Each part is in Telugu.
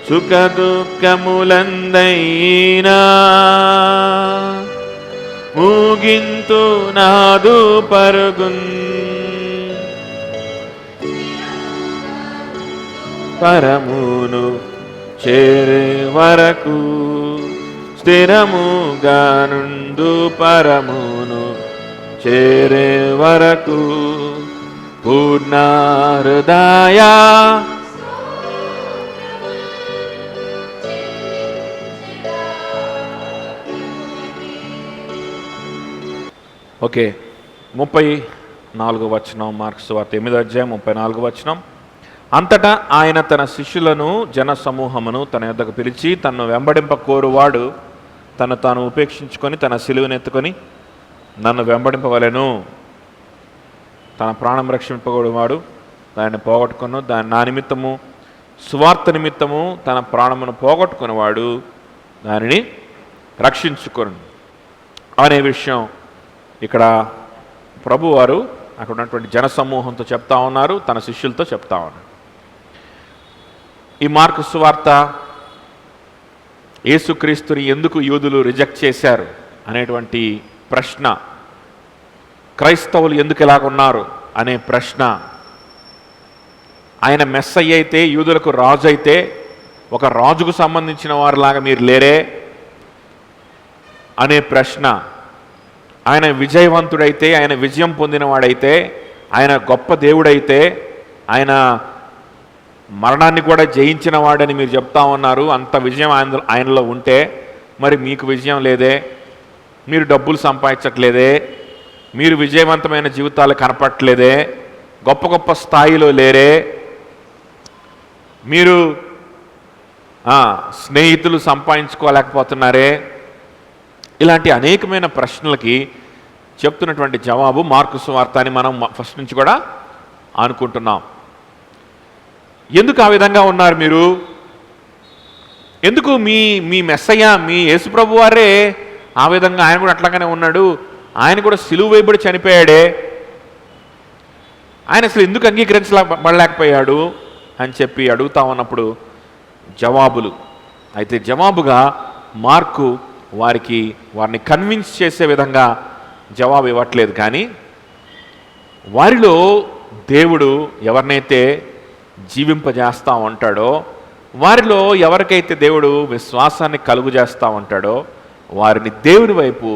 సుఖ దుఃఖములందైనా ముగింతు నాదు పరుగున్ పరమును చేరే వరకు స్థిరముగా నుండు పరమును చేరే వరకు పూర్ణ హృదయ ఓకే 34వ వచనం మార్కు సువార్త 8వ అధ్యాయం 34వ వచనం. అంతటా ఆయన తన శిష్యులను జన సమూహమును తన యొద్దకు పిలిచి తనను వెంబడింప కోరువాడు తను తాను ఉపేక్షించుకొని తన సిలువనెత్తుకొని నన్ను వెంబడింపవలెను. తన ప్రాణం రక్షింపగోడువాడు దాన్ని పోగొట్టుకును, నా నిమిత్తము సువార్త నిమిత్తము తన ప్రాణమును పోగొట్టుకునేవాడు దానిని రక్షించుకొను అనే విషయం ఇక్కడ ప్రభువారు అక్కడ ఉన్నటువంటి జనసమూహంతో చెప్తా ఉన్నారు, తన శిష్యులతో చెప్తా ఉన్నారు. ఈ మార్కు సువార్త యేసుక్రీస్తుని ఎందుకు యూదులు రిజెక్ట్ చేశారు అనేటువంటి ప్రశ్న, క్రైస్తవులు ఎందుకు ఇలాగున్నారు అనే ప్రశ్న, ఆయన మెస్సయ్య అయితే యూదులకు రాజు అయితే ఒక రాజుకు సంబంధించిన వారిలాగా మీరు లేరే అనే ప్రశ్న, ఆయన విజయవంతుడైతే ఆయన విజయం పొందినవాడైతే ఆయన గొప్ప దేవుడైతే ఆయన మరణాన్ని కూడా జయించిన వాడని మీరు చెప్తా ఉన్నారు, అంత విజయం ఆయనలో ఉంటే మరి మీకు విజయం లేదే, మీరు డబ్బులు సంపాదించట్లేదే, మీరు విజయవంతమైన జీవితాలు కనపడట్లేదే, గొప్ప గొప్ప స్థాయిలో లేరే, మీరు స్నేహితులు సంపాదించుకోలేకపోతున్నారే, ఇలాంటి అనేకమైన ప్రశ్నలకి చెప్తున్నటువంటి జవాబు మార్కు సువార్త అని మనం ఫస్ట్ నుంచి కూడా అనుకుంటున్నాం. ఎందుకు ఆ విధంగా ఉన్నారు మీరు? ఎందుకు మీ మెస్సయ్య మీ యేసుప్రభు వారే ఆ విధంగా ఆయన కూడా అట్లాగానే ఉన్నాడు, ఆయన కూడా సిలువ వేయబడి చనిపోయాడే, ఆయన అసలు ఎందుకు అంగీకరించబడలేకపోయాడు అని చెప్పి అడుగుతా ఉన్నప్పుడు జవాబులు అయితే జవాబుగా మార్కు వారిని కన్విన్స్ చేసే విధంగా జవాబు ఇవ్వట్లేదు, కానీ వారిలో దేవుడు ఎవరినైతే జీవింపజేస్తూ ఉంటాడో, వారిలో ఎవరికైతే దేవుడు విశ్వాసాన్ని కలుగు చేస్తూ ఉంటాడో వారిని దేవుని వైపు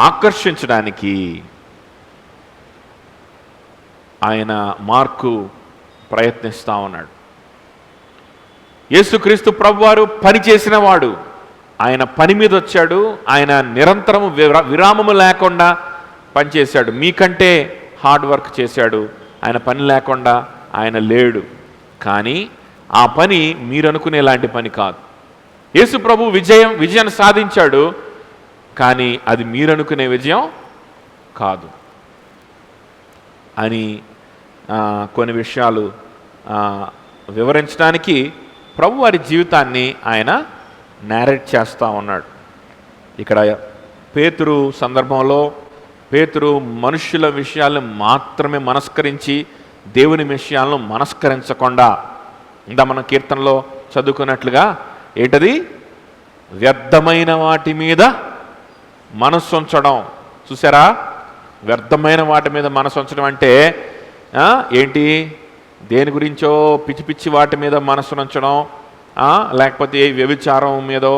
ఆకర్షించడానికి ఆయన మార్కు ప్రయత్నిస్తూ ఉన్నాడు. యేసుక్రీస్తు ప్రభువారు పని చేసిన వాడు, ఆయన పని మీద వచ్చాడు, ఆయన నిరంతరము విరామము లేకుండా పనిచేశాడు, మీకంటే హార్డ్ వర్క్ చేశాడు, ఆయన పని లేకుండా ఆయన లేడు. కానీ ఆ పని మీరు అనుకునేలాంటి పని కాదు. యేసు ప్రభు విజయాన్ని సాధించాడు, కానీ అది మీరు అనుకునే విజయం కాదు అని కొన్ని విషయాలు వివరించడానికి ప్రభు వారి జీవితాన్ని ఆయన నేరేట్ చేస్తూ ఉన్నాడు. ఇక్కడ పేతురు సందర్భంలో పేతురు మనుష్యుల విషయాలను మాత్రమే మనస్కరించి దేవుని విషయాలను మనస్కరించకుండా, ఇందా మన కీర్తనలో చదువుకున్నట్లుగా ఏంటది, వ్యర్థమైన వాటి మీద మనస్సు ఉంచడం. చూసారా, వ్యర్థమైన వాటి మీద మనసు ఉంచడం అంటే ఏంటి? దేని గురించో పిచ్చి పిచ్చి వాటి మీద మనసు ఉంచడం, లేకపోతే ఏ వ్యభిచారం మీదో,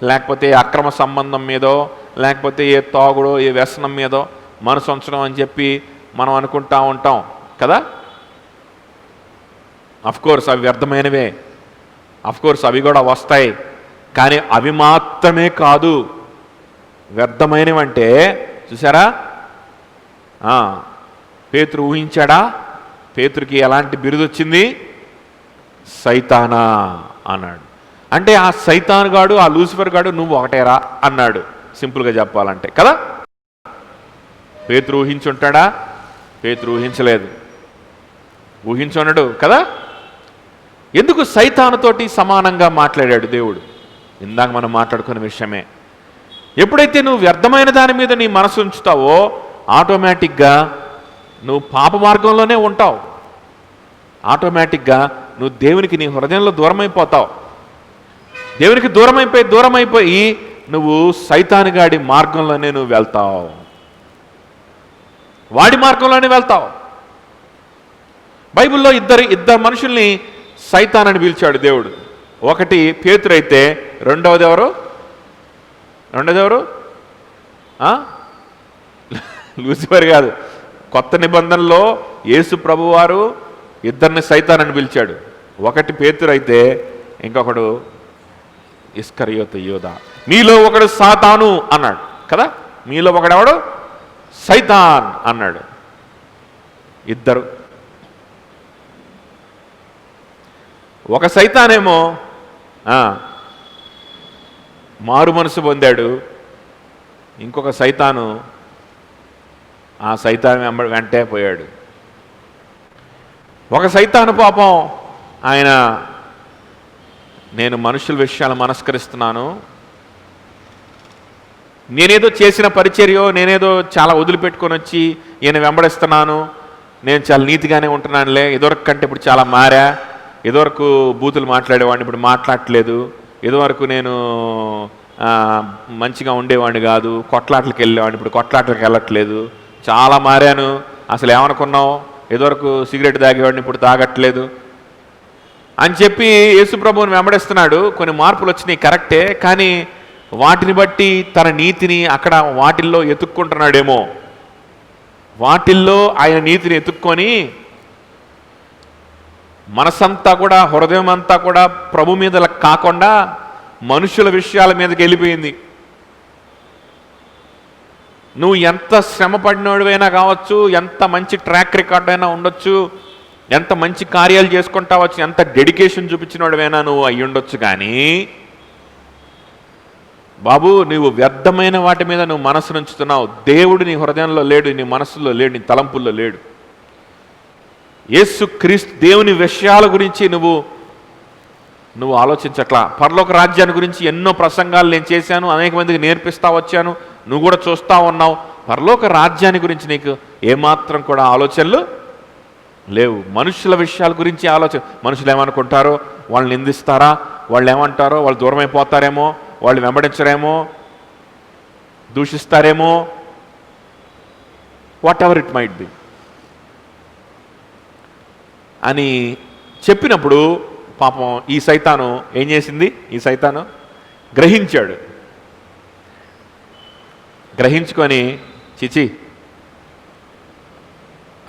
లేకపోతే అక్రమ సంబంధం మీదో, లేకపోతే ఏ తాగుడో ఏ వ్యసనం మీదో మనసు ఉంచడం అని చెప్పి మనం అనుకుంటా ఉంటాం కదా. అఫ్కోర్స్ అవి వ్యర్థమైనవే, అఫ్కోర్స్ అవి కూడా వస్తాయి, కానీ అవి మాత్రమే కాదు. వ్యర్థమైనవంటే చూసారా, పేతురు ఊహించాడా? పేతురుకి ఎలాంటి బిరుదు వచ్చింది? సైతానా అన్నాడు. అంటే ఆ సైతాన్ గాడు, ఆ లూసిఫర్ గాడు నువ్వు ఒకటేరా అన్నాడు, సింపుల్గా చెప్పాలంటే కదా. పేతురు ఊహించుంటాడా? పేతురు ఊహించలేదు, ఊహించున్నాడు కదా. ఎందుకు సైతానుతోటి సమానంగా మాట్లాడాడు దేవుడు? ఇందాక మనం మాట్లాడుకున్న విషయమే. ఎప్పుడైతే నువ్వు వ్యర్థమైన దాని మీద నీ మనసు ఉంచుతావో ఆటోమేటిక్గా నువ్వు పాప మార్గంలోనే ఉంటావు, ఆటోమేటిక్గా నువ్వు దేవునికి నీ హృదయంలో దూరమైపోతావు. దేవునికి దూరం అయిపోయి నువ్వు సైతానుగాడి మార్గంలోనే నువ్వు వెళ్తావు, వాడి మార్గంలోనే వెళ్తావు. బైబిల్లో ఇద్దరు మనుషుల్ని సైతానని పిలిచాడు దేవుడు. ఒకటి పేతురు అయితే రెండవది ఎవరు? లూసిఫర్ కాదు. కొత్త నిబంధనలో యేసు ప్రభువారు ఇద్దరిని సైతానని పిలిచాడు. ఒకటి పేతురు అయితే ఇంకొకడు ఇస్కరియోతు యూదా. మీలో ఒకడు సాతాను అన్నాడు కదా, మీలో ఒకడెవడు సైతాన్ అన్నాడు. ఇద్దరు. ఒక సైతానేమో మారు మనసు పొందాడు, ఇంకొక సైతాను ఆ సైతాను వెంటే పోయాడు. ఒక సైతాను పాపం ఆయన నేను మనుషుల విషయాలు మనస్కరిస్తున్నాను, నేనేదో చేసిన పరిచర్యో నేనేదో చాలా వదిలిపెట్టుకొని వచ్చి ఈయన వెంబడిస్తున్నాను, నేను చాలా నీతిగానే ఉంటున్నానులే, ఇదివరకు కంటే ఇప్పుడు చాలా మారా, ఇదివరకు బూతులు మాట్లాడేవాడిని ఇప్పుడు మాట్లాడట్లేదు, ఇదివరకు నేను మంచిగా ఉండేవాడిని కాదు, కొట్లాట్లకి వెళ్ళేవాడిని ఇప్పుడు కొట్లాట్లకి వెళ్ళట్లేదు, చాలా మారాను, అసలు ఏమనుకున్నావు, ఇదివరకు సిగరెట్ తాగేవాడిని ఇప్పుడు తాగట్లేదు అని చెప్పి యేసుప్రభువుని వెంబడిస్తున్నాడు. కొన్ని మార్పులు వచ్చినాయి కరెక్టే, కానీ వాటిని బట్టి తన నీతిని అక్కడ వాటిల్లో ఎతుక్కుంటున్నాడేమో. వాటిల్లో ఆయన నీతిని ఎతుక్కొని మనసంతా కూడా, హృదయం అంతా కూడా ప్రభు మీద కాకుండా మనుషుల విషయాల మీదకి వెళ్ళిపోయింది. నువ్వు ఎంత శ్రమ పడినోడివైనా కావచ్చు, ఎంత మంచి ట్రాక్ రికార్డ్ అయినా ఉండొచ్చు, ఎంత మంచి కార్యాలు చేసుకుంటావచ్చు, ఎంత డెడికేషన్ చూపించినోడివైనా నువ్వు అయ్యి ఉండొచ్చు, కానీ బాబు నువ్వు వ్యర్థమైన వాటి మీద నువ్వు మనసు ఉంచుతున్నావు. దేవుడు నీ హృదయంలో లేడు, నీ మనసులో లేడు, నీ తలంపుల్లో లేడు. యేసు క్రీస్తు దేవుని విషయాల గురించి నువ్వు ఆలోచించట్లా. పరలోక రాజ్యాన్ని గురించి ఎన్నో ప్రసంగాలు నేను చేశాను, అనేక మందికి నేర్పిస్తా వచ్చాను, నువ్వు కూడా చూస్తూ ఉన్నావు. పరలోక రాజ్యాన్ని గురించి నీకు ఏమాత్రం కూడా ఆలోచనలు లేవు. మనుషుల విషయాల గురించి ఆలోచన. మనుషులు ఏమనుకుంటారో, వాళ్ళు నిందిస్తారా, వాళ్ళు ఏమంటారో, వాళ్ళు దూరం అయిపోతారేమో, వాళ్ళు వెంబడించరేమో, దూషిస్తారేమో, whatever it might be అని చెప్పినప్పుడు పాపం ఈ సైతాను ఏం చేసింది? ఈ సైతాను గ్రహించాడు. గ్రహించుకొని చిచి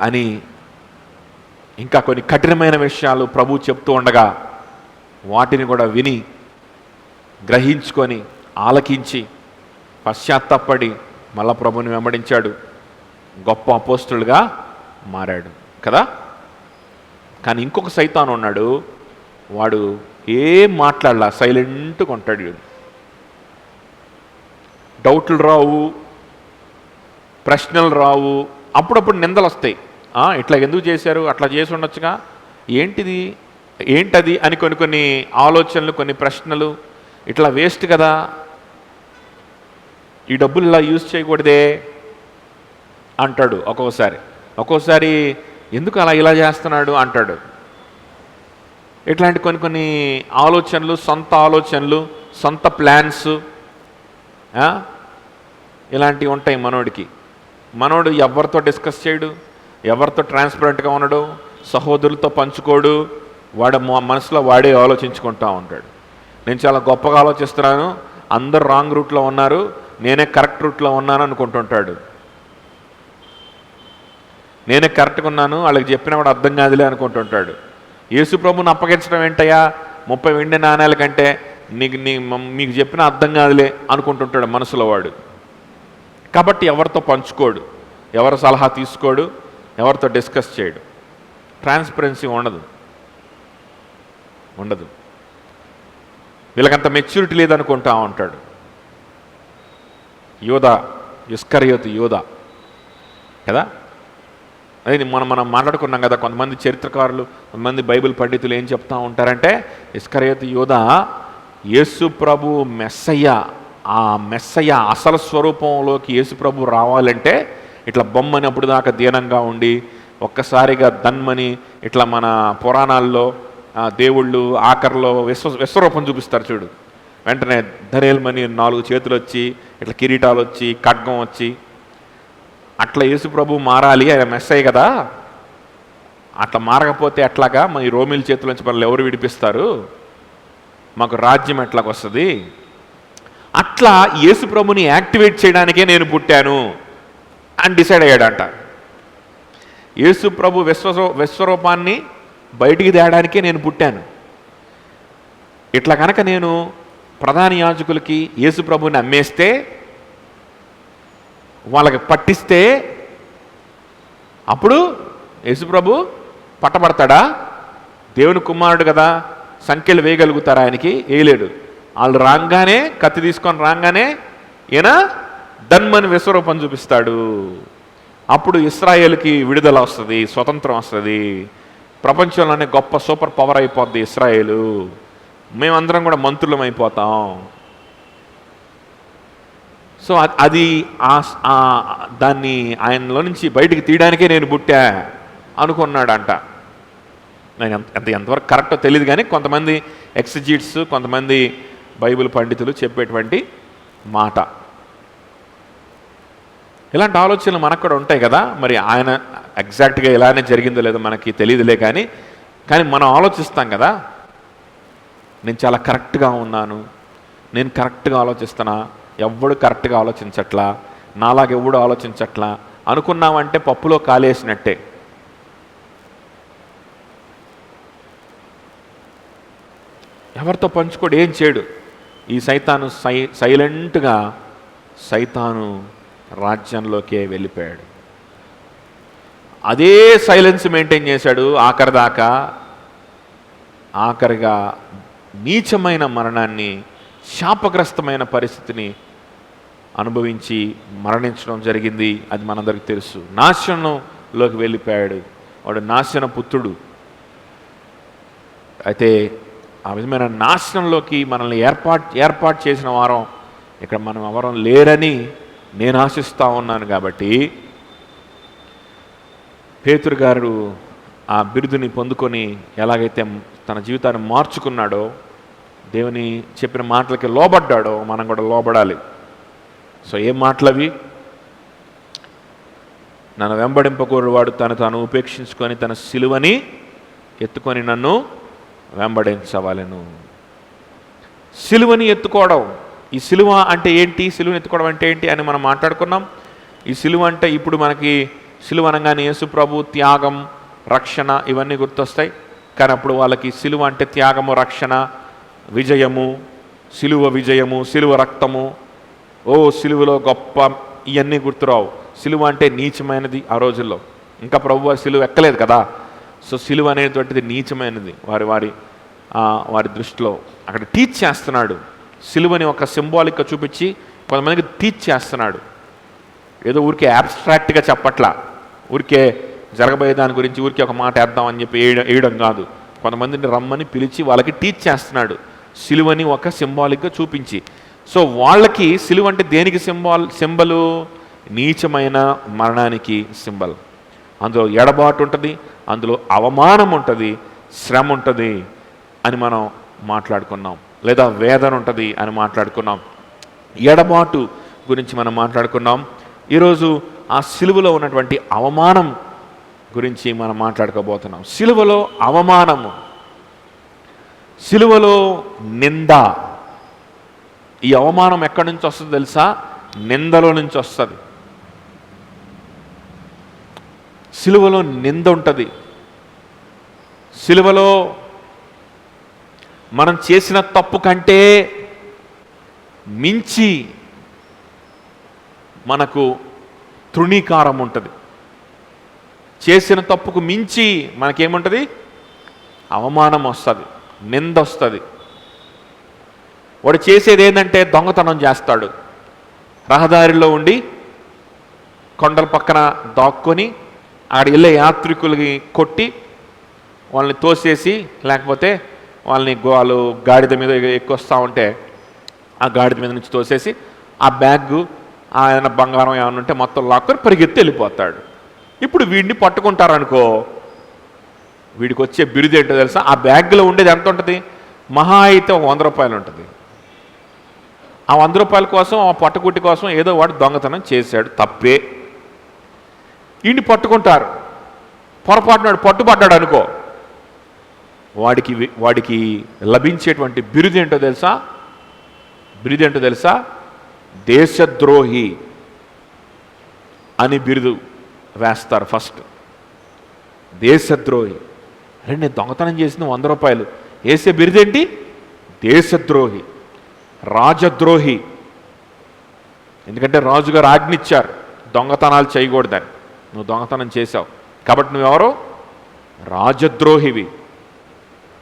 అని ఇంకా కొన్ని కఠినమైన విషయాలు ప్రభు చెప్తూ ఉండగా వాటిని కూడా విని గ్రహించుకొని ఆలకించి పశ్చాత్తాపడి మళ్ళా ప్రభుని వెంబడించాడు, గొప్ప అపోస్తులుగా మారాడు కదా. కానీ ఇంకొక సైతాను ఉన్నాడు, వాడు ఏం మాట్లాడలా, సైలెంట్గా ఉంటాడు. డౌట్లు రావు, ప్రశ్నలు రావు, అప్పుడప్పుడు నిందలు వస్తాయి. ఇట్లా ఎందుకు చేశారు, అట్లా చేసి ఉండొచ్చుగా, ఏంటది అని కొన్ని ఆలోచనలు, కొన్ని ప్రశ్నలు, ఇట్లా వేస్ట్ కదా, ఈ డబ్బులు ఇలా యూజ్ చేయకూడదే అంటాడు. ఒక్కోసారి ఎందుకు అలా ఇలా చేస్తున్నాడు అంటాడు. ఇట్లాంటి కొన్ని ఆలోచనలు, సొంత ప్లాన్స్ ఇలాంటివి ఉంటాయి మనోడికి. మనోడు ఎవరితో డిస్కస్ చేయడు, ఎవరితో ట్రాన్స్పరెంట్గా ఉండడు, సహోదరులతో పంచుకోడు, వాడు మనసులో వాడే ఆలోచించుకుంటూ ఉంటాడు. నేను చాలా గొప్పగా ఆలోచిస్తున్నాను, అందరు రాంగ్ రూట్లో ఉన్నారు, నేనే కరెక్ట్ రూట్లో ఉన్నాను అనుకుంటుంటాడు. నేనే కరెక్ట్గా ఉన్నాను, వాళ్ళకి చెప్పిన వాడు అర్థం కాదులే అనుకుంటుంటాడు. యేసు ప్రభుని అప్పగించడం ఏంటయ్యా, 30 వెండి నాణ్యాల కంటే మీకు చెప్పిన అర్థం కాదులే అనుకుంటుంటాడు మనసులో వాడు. కాబట్టి ఎవరితో పంచుకోడు, ఎవరి సలహా తీసుకోడు, ఎవరితో డిస్కస్ చేయడు. ట్రాన్స్పరెన్సీ ఉండదు. వీళ్ళకంత మెచ్యూరిటీ లేదనుకుంటా ఉంటాడు. ఇస్కరియోతు యూదా కదా. అదే మనం మాట్లాడుకున్నాం కదా, కొంతమంది చరిత్రకారులు, కొంతమంది బైబిల్ పండితులు ఏం చెప్తా ఉంటారంటే, ఇస్కరియోతు యూదా యేసు ప్రభు మెస్సయ్య, ఆ మెస్సయ్య అసలు స్వరూపంలోకి యేసు ప్రభు రావాలంటే ఇట్లా బొమ్మని అప్పుడు దాకా దీనంగా ఉండి ఒక్కసారిగా దన్మని, ఇట్లా మన పురాణాల్లో దేవుళ్ళు ఆఖరిలో విశ్వరూపం చూపిస్తారు చూడు, వెంటనే ధరేల్మని 4 చేతులు వచ్చి, ఇట్లా కిరీటాలు వచ్చి, ఖడ్గం వచ్చి, అట్లా యేసు ప్రభు మారాలి, ఆయన మెస్సయ్య కదా, అట్లా మారకపోతే ఎట్లాగా ఈ రోమిల చేతుల నుంచి మనల్ని ఎవరు విడిపిస్తారు, మాకు రాజ్యం ఎట్లాగొస్తుంది, అట్లా యేసు ప్రభుని యాక్టివేట్ చేయడానికే నేను పుట్టాను అని డిసైడ్ అయ్యాడంట. యేసు ప్రభు విశ్వరూపాన్ని బయటికి తేయడానికే నేను పుట్టాను. ఇట్లా కనుక నేను ప్రధాన యాజకులకి యేసు ప్రభుని అమ్మేస్తే, వాళ్ళకి పట్టిస్తే, అప్పుడు యేసు ప్రభు పట్టబడతాడా? దేవుని కుమారుడు కదా, సంఖ్యలు వేయగలుగుతారా? ఆయనకి వేయలేడు. వాళ్ళు రాగానే, కత్తి తీసుకొని రాగానే ఈయన ధన్మని విశ్వరూపం చూపిస్తాడు. అప్పుడు ఇశ్రాయేలుకి విడుదల వస్తుంది, స్వతంత్రం వస్తుంది, ప్రపంచంలోనే గొప్ప సూపర్ పవర్ అయిపోద్ది ఇశ్రాయేలు, మేమందరం కూడా మంత్రులం అయిపోతాం. సో అది దాన్ని ఆయనలో నుంచి బయటికి తీయడానికే నేను పుట్టా అనుకున్నాడంట. నాకు ఎంతవరకు కరెక్టో తెలియదు, కానీ కొంతమంది ఎక్సిజిట్స్, కొంతమంది బైబిల్ పండితులు చెప్పేటువంటి మాట. ఇలాంటి ఆలోచనలు మనకు కూడా ఉంటాయి కదా. మరి ఆయన ఎగ్జాక్ట్గా ఇలానే జరిగిందో లేదో మనకి తెలియదులే, కానీ మనం ఆలోచిస్తాం కదా, నేను చాలా కరెక్ట్గా ఉన్నాను, నేను కరెక్ట్గా ఆలోచిస్తున్నా, ఎవడు కరెక్ట్గా ఆలోచించట్లా, నాలాగెవడు ఆలోచించట్లా అనుకున్నామంటే పప్పులో కాలేసినట్టే. ఎవరితో పంచుకోడు, ఏం చేయడు. ఈ సైతాను సైలెంట్గా సైతాను రాజ్యంలోకే వెళ్ళిపోయాడు. అదే సైలెన్స్ మెయింటైన్ చేశాడు ఆఖరి దాకా. ఆఖరిగా నీచమైన మరణాన్ని, శాపగ్రస్తమైన పరిస్థితిని అనుభవించి మరణించడం జరిగింది. అది మనందరికీ తెలుసు. నాశనంలోకి వెళ్ళిపోయాడు. వాడు నాశన పుత్రుడు. అయితే ఆ విధమైన నాశనంలోకి మనల్ని ఏర్పాటు చేసిన వారం ఇక్కడ మనం ఎవరం లేరని నేను ఆశిస్తూ ఉన్నాను. కాబట్టి పేతురు గారు ఆ బిరుదుని పొందుకొని ఎలాగైతే తన జీవితాన్ని మార్చుకున్నాడో, దేవుని చెప్పిన మాటలకి లోబడ్డాడో, మనం కూడా లోబడాలి. సో ఏం మాటలవి? నన్ను వెంబడింపకూడవాడు తాను ఉపేక్షించుకొని తన సిలువని ఎత్తుకొని నన్ను వెంబడించవలెను. సిలువని ఎత్తుకోవడం. ఈ సిలువ అంటే ఏంటి, సిలువని ఎత్తుకోవడం అంటే ఏంటి అని మనం మాట్లాడుకున్నాం. ఈ సిలువ అంటే ఇప్పుడు మనకి సిలువ అనగానే యేసు ప్రభు త్యాగం, రక్షణ ఇవన్నీ గుర్తొస్తాయి. కానీ అప్పుడు వాళ్ళకి సిలువ అంటే త్యాగము, రక్షణ, విజయము, సిలువ విజయము, సిలువ రక్తము, సిలువలో గొప్ప, ఇవన్నీ గుర్తురావు. సిలువ అంటే నీచమైనది ఆ రోజుల్లో. ఇంకా ప్రభు సిలువ ఎక్కలేదు కదా. సో సిలువ అనేటువంటిది నీచమైనది వారి దృష్టిలో. అక్కడ టీచ్ చేస్తున్నాడు. సిలువని ఒక సింబాలిక్గా చూపించి కొంతమందికి టీచ్ చేస్తున్నాడు. ఏదో ఊరికే యాబ్స్ట్రాక్ట్గా చెప్పట్లా, ఊరికే జరగబోయే దాని గురించి ఊరికే ఒక మాట వేద్దామని చెప్పి వేయడం కాదు. కొంతమందిని రమ్మని పిలిచి వాళ్ళకి టీచ్ చేస్తున్నాడు, సిలువని ఒక సింబాలిక్గా చూపించి. సో వాళ్ళకి సిలువ అంటే దేనికి సింబలు? నీచమైన మరణానికి సింబల్. అందులో ఎడబాటు ఉంటుంది, అందులో అవమానం ఉంటుంది, శ్రమ ఉంటుంది అని మనం మాట్లాడుకున్నాం. లేదా వేదన ఉంటుంది అని మాట్లాడుకున్నాం. ఎడబాటు గురించి మనం మాట్లాడుకున్నాం. ఈరోజు ఆ సిలువలో ఉన్నటువంటి అవమానం గురించి మనం మాట్లాడుకోబోతున్నాం. సిలువలో అవమానము, సిలువలో నింద. ఈ అవమానం ఎక్కడి నుంచి వస్తుందో తెలుసా? నిందలో నుంచి వస్తుంది. సిలువలో నింద ఉంటుంది. సిలువలో మనం చేసిన తప్పు కంటే మించి మనకు తృణీకారం ఉంటుంది. చేసిన తప్పుకు మించి మనకేముంటుంది? అవమానం వస్తుంది, నింద వస్తుంది. వాడు చేసేది ఏంటంటే దొంగతనం చేస్తాడు. రహదారిలో ఉండి కొండల పక్కన దాక్కొని అక్కడ వెళ్ళే యాత్రికులకి కొట్టి వాళ్ళని తోసేసి, లేకపోతే వాళ్ళు గాడిద మీద ఎక్కువస్తూ ఉంటే ఆ గాడిద మీద నుంచి తోసేసి ఆ బ్యాగ్, ఆయన బంగారం ఏమైనా ఉంటే మొత్తం లాక్కొని పరిగెత్తి వెళ్ళిపోతాడు. ఇప్పుడు వీడిని పట్టుకుంటారనుకో, వీడికి వచ్చే బిరుదు ఏంటో తెలుసా? ఆ బ్యాగ్లో ఉండేది ఎంత ఉంటుంది? మహా అయితే 100 రూపాయలు ఉంటుంది. ఆ 100 రూపాయల కోసం, ఆ పొట్టకుట్టి కోసం ఏదో వాడు దొంగతనం చేశాడు, తప్పే. ఈయన్ని పట్టుకుంటారు, పొరపాటునాడు పట్టుబడ్డాడు అనుకో, వాడికి లభించేటువంటి బిరుదేంటో తెలుసా? బిరుదేంటో తెలుసా? దేశద్రోహి అని బిరుదు వేస్తారు ఫస్ట్. దేశద్రోహి. అరే నేను దొంగతనం చేసిన 100 రూపాయలు, వేసే బిరుదేంటి? దేశద్రోహి, రాజద్రోహి. ఎందుకంటే రాజుగారు ఆజ్ఞిచ్చారు దొంగతనాలు చేయకూడదని. నువ్వు దొంగతనం చేశావు కాబట్టి నువ్వెవరో? రాజద్రోహివి.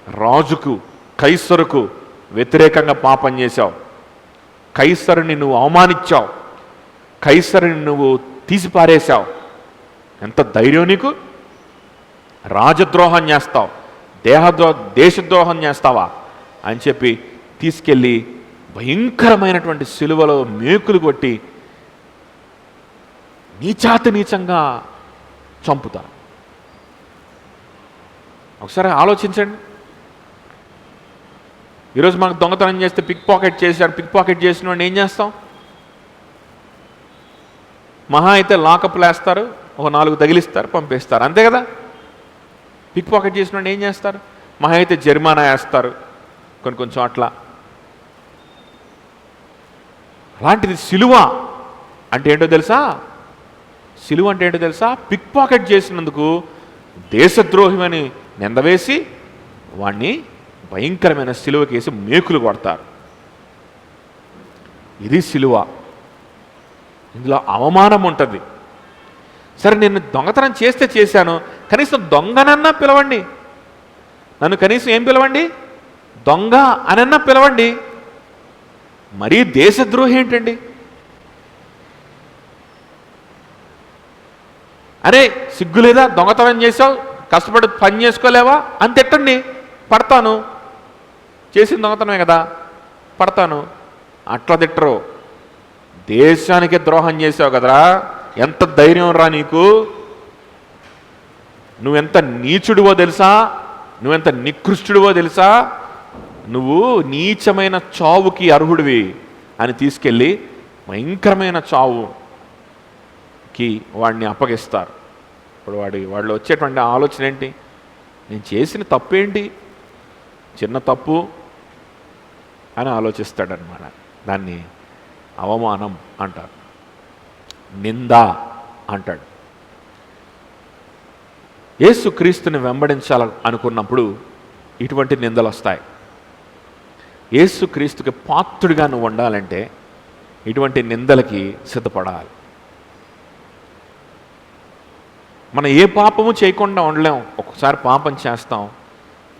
రాజుకు, కైసరుకు వ్యతిరేకంగా పాపం చేశావు. కైసరుని నువ్వు అవమానించావు, కైసరుని నువ్వు తీసిపారేశావు. ఎంత ధైర్యం నీకు? రాజద్రోహం చేస్తావు, దేశద్రోహం చేస్తావా అని చెప్పి తీసుకెళ్ళి భయంకరమైనటువంటి సిలువలో మేకులు కొట్టి నీచాతి నీచంగా చంపుతారు. ఒకసారి ఆలోచించండి. ఈరోజు మనకు దొంగతనం చేస్తే పిక్ పాకెట్ చేశాడు, పిక్ పాకెట్ చేసిన వాడిని ఏం చేస్తాం? మహా అయితే లాకప్లు వేస్తారు, ఒక 4 తగిలిస్తారు, పంపేస్తారు, అంతే కదా. పిక్ పాకెట్ చేసిన వాడిని ఏం చేస్తారు? మహా అయితే జరిమానా వేస్తారు కొన్ని చోట్ల. అలాంటిది సిలువ అంటే ఏంటో తెలుసా? సిలువ అంటే ఏంటో తెలుసా? పిక్ పాకెట్ చేసినందుకు దేశద్రోహమని నిందవేసి వాణ్ణి భయంకరమైన సిలువకేసి మేకులు కొడతారు. ఇది సిలువ. ఇందులో అవమానం ఉంటుంది. సరే నేను దొంగతనం చేస్తే చేశాను, కనీసం దొంగనన్నా పిలవండి, నన్ను కనీసం ఏం పిలవండి? దొంగ అనన్నా పిలవండి. మరీ దేశద్రోహి ఏంటండి? అరే సిగ్గులేదా? దొంగతనం చేసావు, కష్టపడి పని చేసుకోలేవా అని తిట్టండి, పడతాను. చేసిన దొంగతనమే కదా, పడతాను. అట్లా తిట్టరు. దేశానికి ద్రోహం చేసావు కదరా, ఎంత ధైర్యం రా నీకు? నువ్వెంత నీచుడివో తెలుసా? నువ్వెంత నికృష్టుడివో తెలుసా? నువ్వు నీచమైన చావుకి అర్హుడివి అని తీసుకెళ్ళి భయంకరమైన చావుకి వాడిని అప్పగిస్తారు. ఇప్పుడు వాళ్ళు వచ్చేటువంటి ఆలోచన ఏంటి? నేను చేసిన తప్పేంటి? చిన్న తప్పు అని ఆలోచిస్తాడనమాట. దాన్ని అవమానం అంటారు, నింద అంటాడు. యేసుక్రీస్తుని వెంబడించాలి అనుకున్నప్పుడు ఇటువంటి నిందలు వస్తాయి. యేసుక్రీస్తుకి పాత్రుడిగా నువ్వు ఉండాలంటే ఇటువంటి నిందలకి సిద్ధపడాలి. మనం ఏ పాపము చేయకుండా ఉండలేం. ఒక్కొక్కసారి పాపం చేస్తాం,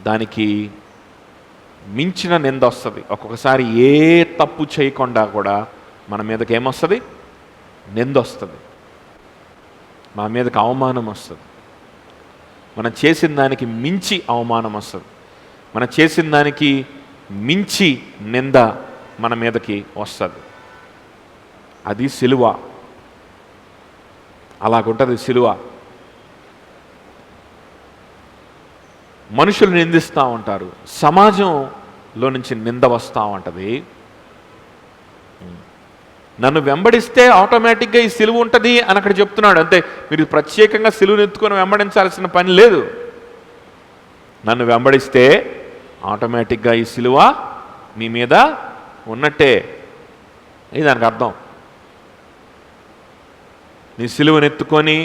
దానికి మించిన నింద వస్తుంది. ఒక్కొక్కసారి ఏ తప్పు చేయకుండా కూడా మన మీదకి ఏమొస్తుంది? నింద వస్తుంది, మన మీదకి అవమానం వస్తుంది. మనం చేసిన దానికి మించి అవమానం వస్తుంది, మనం చేసిన దానికి మించి నింద మన మీదకి వస్తుంది. అది సిలువ. అలాగుంటుంది సిలువ. మనుషులు నిందిస్తూ ఉంటారు, సమాజంలో నుంచి నింద వస్తూ ఉంటుంది. నన్ను వెంబడిస్తే ఆటోమేటిక్గా ఈ సిలువ ఉంటుంది అని అక్కడ చెప్తున్నాడు. అంతే, మీరు ప్రత్యేకంగా సిలువను ఎత్తుకొని వెంబడించాల్సిన పని లేదు. నన్ను వెంబడిస్తే ఆటోమేటిక్గా ఈ సిలువ మీ మీద ఉన్నట్టే. ఇది దానికి అర్థం. నీ సిలువను ఎత్తుకొని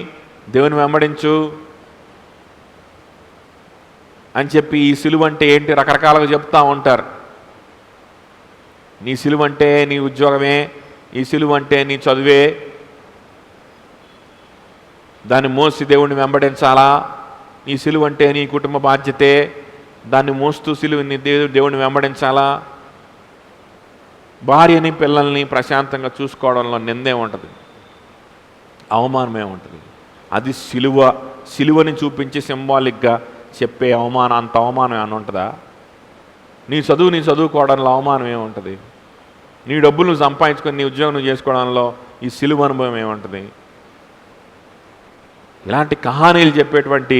దేవుని వెంబడించు అని చెప్పి ఈ సిలువ అంటే ఏంటి రకరకాలుగా చెప్తూ ఉంటారు. నీ సిలువ అంటే నీ ఉద్యోగమే, ఈ సిలువ అంటే నీ చదువే, దాన్ని మోసి దేవుణ్ణి వెంబడించాలా. ఈ సిలువ అంటే నీ కుటుంబ బాధ్యతే, దాన్ని మోస్తూ సిలువని దేవుణ్ణి వెంబడించాలా. భార్యని పిల్లల్ని ప్రశాంతంగా చూసుకోవడంలో నిందే ఉంటుంది, అవమానమే ఉంటుంది. అది సిలువ. సిలువని చూపించి సింబాలిక్గా చెప్పే అవమానం, అంత అవమానం ఏమైనా ఉంటుందా? నీ చదువుకోవడంలో అవమానం ఏముంటుంది? నీ డబ్బులు నువ్వు సంపాదించుకొని నీ ఉద్యోగం నువ్వు చేసుకోవడంలో ఈ సిలువ అనుభవం ఏముంటుంది? ఇలాంటి కహానీలు చెప్పేటువంటి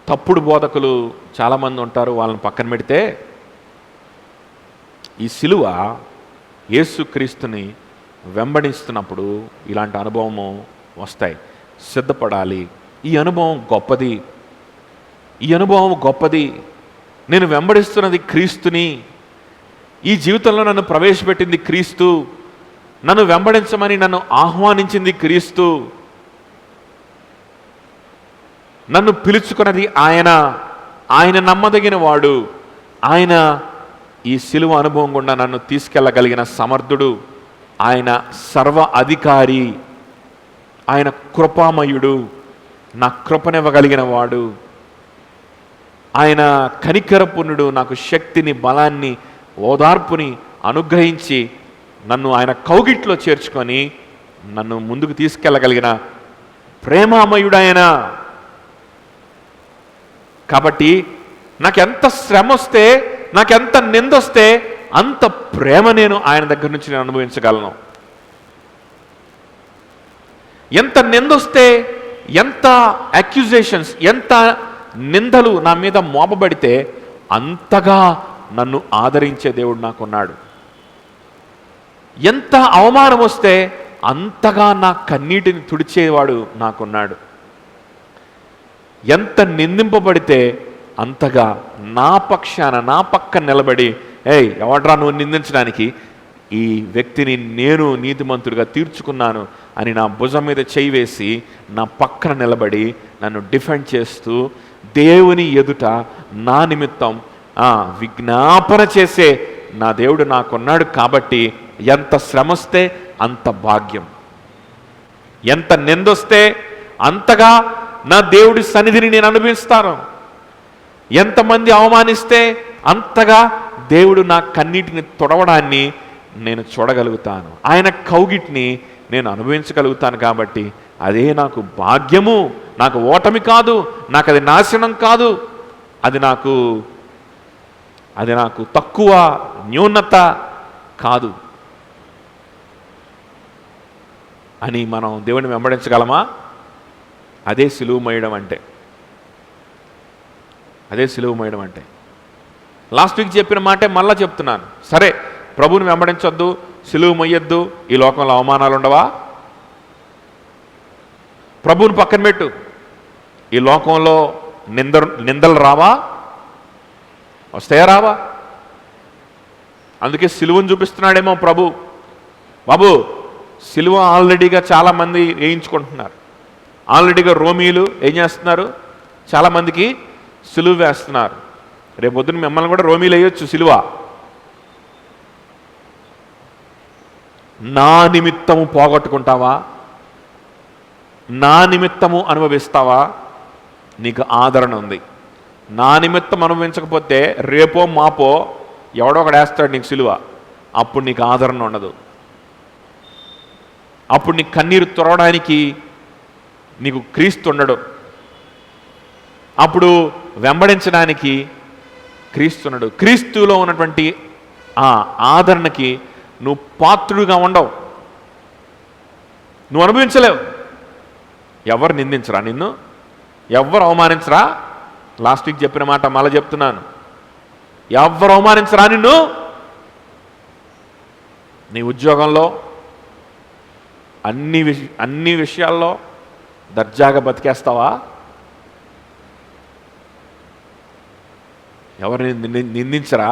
తప్పుడు బోధకులు చాలామంది ఉంటారు. వాళ్ళని పక్కన పెడితే ఈ సిలువ యేసుక్రీస్తుని వెంబడిస్తున్నప్పుడు ఇలాంటి అనుభవము వస్తాయి. సిద్ధపడాలి. ఈ అనుభవం గొప్పది. ఈ అనుభవం గొప్పది. నేను వెంబడిస్తున్నది క్రీస్తుని. ఈ జీవితంలో నన్ను ప్రవేశపెట్టింది క్రీస్తు. నన్ను వెంబడించమని నన్ను ఆహ్వానించింది క్రీస్తు. నన్ను పిలుచుకున్నది ఆయన. ఆయన నమ్మదగిన వాడు. ఆయన ఈ సిలువ అనుభవం గుండా నన్ను తీసుకెళ్ళగలిగిన సమర్థుడు. ఆయన సర్వ అధికారి. ఆయన కృపామయుడు. నా కృపనివ్వగలిగిన వాడు. ఆయన కనికరపూర్ణుడు. నాకు శక్తిని, బలాన్ని, ఓదార్పుని అనుగ్రహించి నన్ను ఆయన కౌగిట్లో చేర్చుకొని నన్ను ముందుకు తీసుకెళ్ళగలిగిన ప్రేమామయుడాయన. కాబట్టి నాకెంత శ్రమ వస్తే, నాకెంత నిందొస్తే అంత ప్రేమ నేను ఆయన దగ్గర నుంచి నేను అనుభవించగలను. ఎంత నిందొస్తే, ఎంత అక్యూజేషన్స్, ఎంత నిందలు నా మీద మోపబడితే అంతగా నన్ను ఆదరించే దేవుడు నాకున్నాడు. ఎంత అవమానం వస్తే అంతగా నా కన్నీటిని తుడిచేవాడు నాకున్నాడు. ఎంత నిందింపబడితే అంతగా నా పక్షాన, నా పక్కన నిలబడి, ఏయ్ ఎవడ్రా నువ్వు నిందించడానికి, ఈ వ్యక్తిని నేను నీతిమంతుడిగా తీర్చుకున్నాను అని నా భుజం మీద చేయి వేసి నా పక్కన నిలబడి నన్ను డిఫెండ్ చేస్తూ దేవుని ఎదుట నా నిమిత్తం విజ్ఞాపన చేసే నా దేవుడు నాకున్నాడు. కాబట్టి ఎంత శ్రమొస్తే అంత భాగ్యం, ఎంత నిందొస్తే అంతగా నా దేవుడి సన్నిధిని నేను అనుభవిస్తాను. ఎంతమంది అవమానిస్తే అంతగా దేవుడు నా కన్నీటిని తొడవడాన్ని నేను చూడగలుగుతాను. ఆయన కౌగిటిని నేను అనుభవించగలుగుతాను. కాబట్టి అదే నాకు భాగ్యము. నాకు ఓటమి కాదు, నాకు అది నాశనం కాదు, అది నాకు తక్కువ, న్యూనత కాదు అని మనం దేవుని వెంబడించగలమా? అదే సిలువ మోయడం అంటే. అదే సిలువ మోయడం అంటే. లాస్ట్ వీక్ చెప్పిన మాటే మళ్ళా చెప్తున్నాను. సరే, ప్రభువుని వెంబడించొద్దు, సిలువ మొయ్యొద్దు, ఈ లోకంలో అవమానాలు ఉండవా? ప్రభువుని పక్కన పెట్టు, ఈ లోకంలో నిందలు రావా? వస్తాయా? రావా? అందుకే సిలువను చూపిస్తున్నాడేమో ప్రభు. బాబు, సిలువ ఆల్రెడీగా చాలామంది వేయించుకుంటున్నారు. ఆల్రెడీగా రోమీలు ఏం చేస్తున్నారు? చాలామందికి సిలువ వేస్తున్నారు. రేపు పొద్దున్న మిమ్మల్ని కూడా రోమీలు వేయొచ్చు సిలువ. నా నిమిత్తము పోగొట్టుకుంటావా? నా నిమిత్తము అనుభవిస్తావా? నీకు ఆదరణ ఉంది. నా నిమిత్తం అనుభవించకపోతే రేపో మాపో ఎవడో ఒకడు వేస్తాడు నీకు సిలువ. అప్పుడు నీకు ఆదరణ ఉండదు. అప్పుడు నీ కన్నీరు తుడవడానికి నీకు క్రీస్తు ఉండడు. అప్పుడు వెంబడించడానికి క్రీస్తు ఉండడు. క్రీస్తులో ఉన్నటువంటి ఆ ఆదరణకి నువ్వు పాత్రుడుగా ఉండవు. నువ్వు అనుభవించలేవు. ఎవరు నిందించరా నిన్ను? ఎవరు అవమానించరా? లాస్ట్ వీక్ చెప్పిన మాట మళ్ళీ చెప్తున్నాను. ఎవరు అవమానించరా నిన్ను? నీ ఉద్యోగంలో అన్ని విషయాల్లో దర్జాగా బతికేస్తావా? ఎవరిని నిందించరా?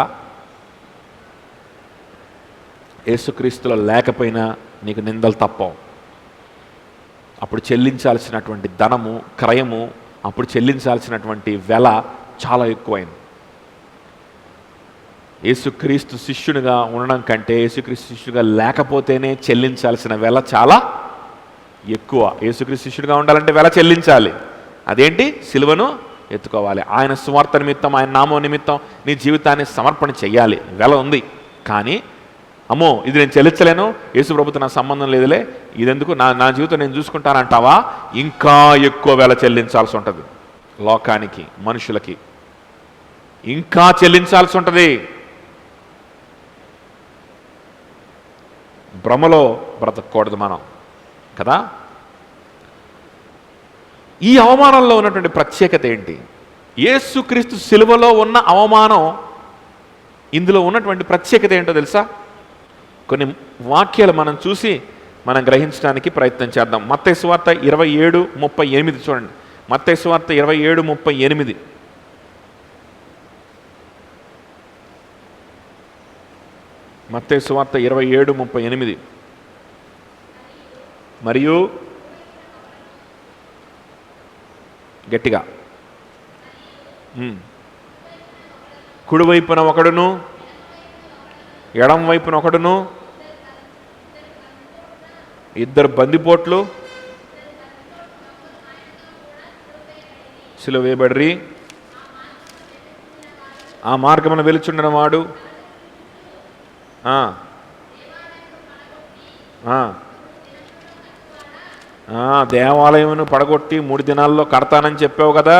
యేసుక్రీస్తులో లేకపోయినా నీకు నిందలు తప్పవు. అప్పుడు చెల్లించాల్సినటువంటి ధనము, క్రయము, అప్పుడు చెల్లించాల్సినటువంటి వెల చాలా ఎక్కువైంది. యేసుక్రీస్తు శిష్యునిగా ఉండడం కంటే యేసుక్రీస్తు శిష్యుడిగా లేకపోతేనే చెల్లించాల్సిన వెల చాలా ఎక్కువ. యేసుక్రీస్తు శిష్యుడిగా ఉండాలంటే వెల చెల్లించాలి. అదేంటి? సిలువను ఎత్తుకోవాలి. ఆయన సువార్త నిమిత్తం, ఆయన నామం నిమిత్తం నీ జీవితాన్ని సమర్పణ చెయ్యాలి. వెల ఉంది. కానీ అమ్మో ఇది నేను చెల్లించలేను, యేసు ప్రభుతో నా సంబంధం లేదులే, ఇదెందుకు, నా జీవితం నేను చూసుకుంటానంటావా? ఇంకా ఎక్కువ వెల చెల్లించాల్సి ఉంటుంది. లోకానికి, మనుషులకి ఇంకా చెల్లించాల్సి ఉంటుంది. భ్రమలో బ్రతకూడదు మనం కదా. ఈ అవమానంలో ఉన్నటువంటి ప్రత్యేకత ఏంటి? యేసుక్రీస్తు సిలువలో ఉన్న అవమానం ఇందులో ఉన్నటువంటి ప్రత్యేకత ఏంటో తెలుసా? కొన్ని వాక్యాలు మనం చూసి మనం గ్రహించడానికి ప్రయత్నం చేద్దాం. మత్తయి సువార్త 27:38 చూడండి. మత్తయి సువార్త 27:38. మత్తయి సువార్త 27:38. మరియు గట్టిగా కుడివైపున ఒకడును ఎడం వైపున ఒకడును ఇద్దరు బందిపోట్లు సిలువ వేయబడిరి. ఆ మార్గమున వెలుచుండిన వాడు దేవాలయమును పడగొట్టి 3 దినాల్లో కడతానని చెప్పావు కదా,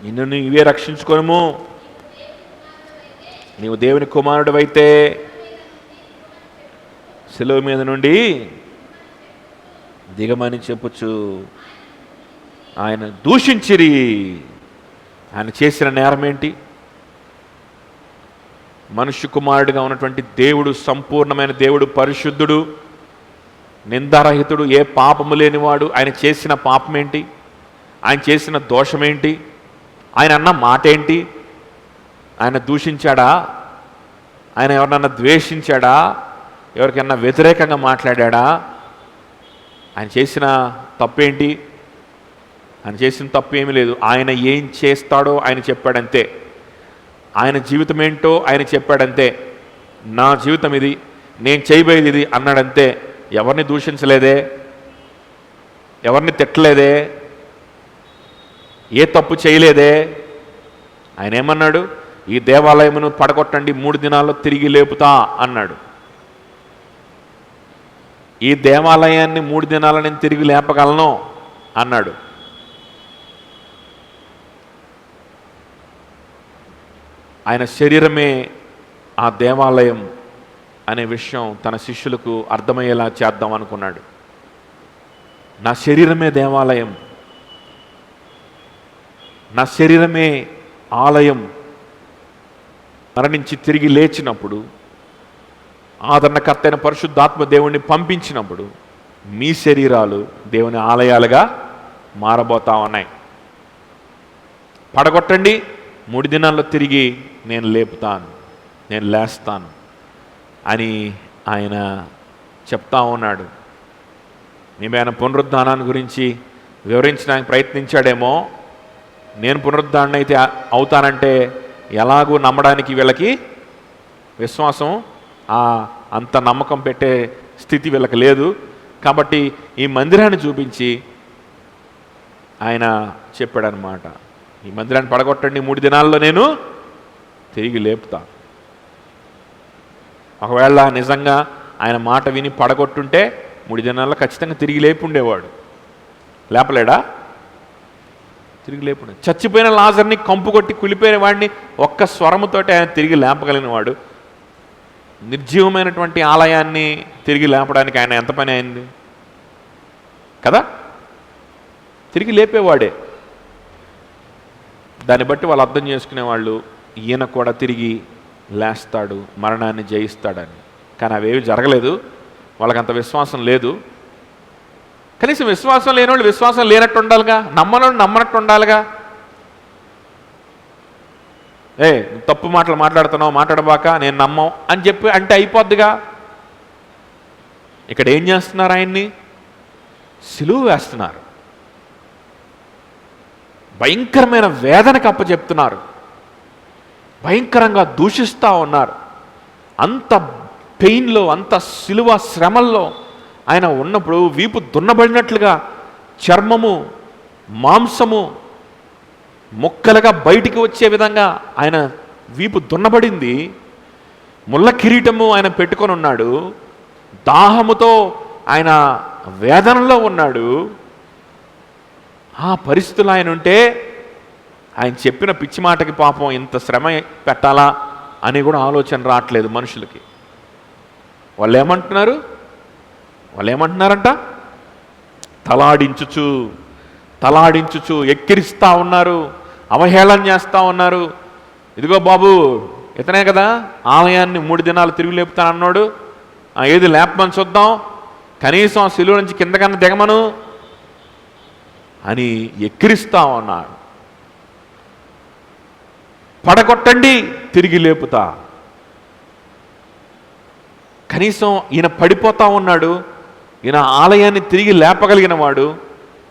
నిన్ను నీవే రక్షించుకోను. నీవు దేవుని కుమారుడివైతే సిలువ మీద నుండి దిగమని చెప్పుచు ఆయన దూషించిరి. ఆయన చేసిన నేరం ఏంటి? మనుష్య కుమారుడిగా ఉన్నటువంటి దేవుడు, సంపూర్ణమైన దేవుడు, పరిశుద్ధుడు, నిందారహితుడు, ఏ పాపము లేనివాడు, ఆయన చేసిన పాపం ఏంటి? ఆయన చేసిన దోషం ఏంటి? ఆయన అన్న మాట ఏంటి? ఆయన దూషించాడా? ఆయన ఎవరినన్నా ద్వేషించాడా? ఎవరికన్నా వ్యతిరేకంగా మాట్లాడా? ఆయన చేసిన తప్పేంటి? ఆయన చేసిన తప్పు ఏమీ లేదు. ఆయన ఏం చేస్తాడో ఆయన చెప్పాడంతే. ఆయన జీవితం ఏంటో ఆయన చెప్పాడంతే. నా జీవితం ఇది, నేను చేయబోయేది ఇది అన్నాడంతే. ఎవరిని దూషించలేదే, ఎవరిని తిట్టలేదే, ఏ తప్పు చేయలేదే. ఆయన ఏమన్నాడు? ఈ దేవాలయమును పడగొట్టండి, 3 దినాల్లో తిరిగి లేపుతా అన్నాడు. ఈ దేవాలయాన్ని 3 దినాల నేను తిరిగి లేపగలను అన్నాడు. ఆయన శరీరమే ఆ దేవాలయం అనే విషయం తన శిష్యులకు అర్థమయ్యేలా చేద్దాం అనుకున్నాడు. నా శరీరమే దేవాలయం, నా శరీరమే ఆలయం. మరణించి తిరిగి లేచినప్పుడు, ఆదరణకర్తైన పరిశుద్ధాత్మ దేవుణ్ణి పంపించినప్పుడు మీ శరీరాలు దేవుని ఆలయాలుగా మారబోతా ఉన్నాయి. పడగొట్టండి, 3 దినాల్లో తిరిగి నేను లేపుతాను, నేను లేస్తాను అని ఆయన చెప్తా ఉన్నాడు. మేము ఆయన పునరుద్ధానాన్ని గురించి వివరించడానికి ప్రయత్నించాడేమో. నేను పునరుద్ధారణ అయితే అవుతానంటే ఎలాగూ నమ్మడానికి వీళ్ళకి విశ్వాసం, అంత నమ్మకం పెట్టే స్థితి వీళ్ళకి లేదు. కాబట్టి ఈ మందిరాన్ని చూపించి ఆయన చెప్పాడనమాట, ఈ మందిరాన్ని పడగొట్టండి, 3 దినాల్లో నేను తిరిగి లేపుతా. ఒకవేళ నిజంగా ఆయన మాట విని పడగొట్టుంటే 3 దినాల్లో ఖచ్చితంగా తిరిగి లేపు ఉండేవాడు. లేపలేడా? తిరిగి లేపుడు. చచ్చిపోయిన లాజర్ని కంపు కొట్టి కులిపోయిన వాడిని ఒక్క స్వరముతోటి ఆయన తిరిగి లేపగలిగిన వాడు. నిర్జీవమైనటువంటి ఆలయాన్ని తిరిగి లేపడానికి ఆయన ఎంత పని అయింది కదా? తిరిగి లేపేవాడే. దాన్ని బట్టి వాళ్ళు అర్థం చేసుకునేవాళ్ళు, ఈయన కూడా తిరిగి లేస్తాడు, మరణాన్ని జయిస్తాడని. కానీ అవేవి జరగలేదు. వాళ్ళకంత విశ్వాసం లేదు. కనీసం విశ్వాసం లేని వాళ్ళు విశ్వాసం లేనట్టు ఉండాలిగా, నమ్మనోడు నమ్మనట్టు ఉండాలిగా. తప్పు మాటలు మాట్లాడుతున్నావు, మాట్లాడబాక, నేను నమ్మం అని చెప్పి అంటే అయిపోద్దిగా. ఇక్కడ ఏం చేస్తున్నారు? ఆయన్ని సిలువ వేస్తున్నారు, భయంకరమైన వేదనకు అప్పచెప్తున్నారు, భయంకరంగా దూషిస్తూ ఉన్నారు. అంత పెయిన్లో, అంత సిలువ శ్రమల్లో ఆయన ఉన్నప్పుడు వీపు దున్నబడినట్లుగా చర్మము, మాంసము ముక్కలుగా బయటికి వచ్చే విధంగా ఆయన వీపు దున్నబడింది. ముళ్ళ కిరీటము ఆయన పెట్టుకొని ఉన్నాడు. దాహముతో ఆయన వేదనలో ఉన్నాడు. ఆ పరిస్థితులు ఆయన ఉంటే ఆయన చెప్పిన పిచ్చి మాటకి పాపం ఇంత శ్రమ పెట్టాలా అని కూడా ఆలోచన రావట్లేదు మనుషులకి. వాళ్ళు ఏమంటున్నారంట? తలాడించుచు ఎక్కిరిస్తూ ఉన్నారు, అవహేళన చేస్తూ ఉన్నారు. ఇదిగో బాబు, ఇతనే కదా ఆలయాన్ని 3 దినాలు తిరిగి లేపుతానన్నాడు, ఏది లేపమని చూద్దాం, కనీసం శిలువ నుంచి కిందకన్నా దిగమను అని ఎక్కిరిస్తా ఉన్నాడు. పడగొట్టండి, తిరిగి లేపుతా. కనీసం ఈయన పడిపోతా ఉన్నాడు, ఈయన ఆలయాన్ని తిరిగి లేపగలిగిన వాడు,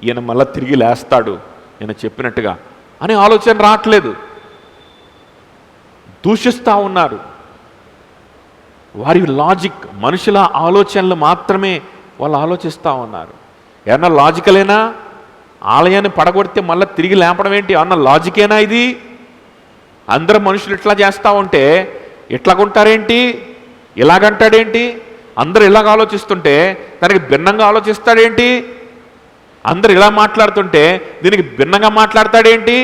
ఈయన మళ్ళా తిరిగి లేస్తాడు ఈయన చెప్పినట్టుగా అని ఆలోచన రావట్లేదు. దూషిస్తూ ఉన్నారు. వారి లాజిక్, మనుషుల ఆలోచనలు మాత్రమే వాళ్ళు ఆలోచిస్తూ ఉన్నారు. ఏమన్నా లాజికలేనా? ఆలయాన్ని పడగొడితే మళ్ళీ తిరిగి లేపడం ఏంటి అన్న లాజికేనా ఇది? అందరూ మనుషులు ఇట్లా చేస్తూ ఉంటే ఇట్లాగుంటారేంటి, ఇలాగంటాడేంటి? అందరూ ఇలాగ ఆలోచిస్తుంటే దానికి భిన్నంగా ఆలోచిస్తాడేంటి? అందరు ఇలా మాట్లాడుతుంటే దీనికి భిన్నంగా మాట్లాడతాడేంటి?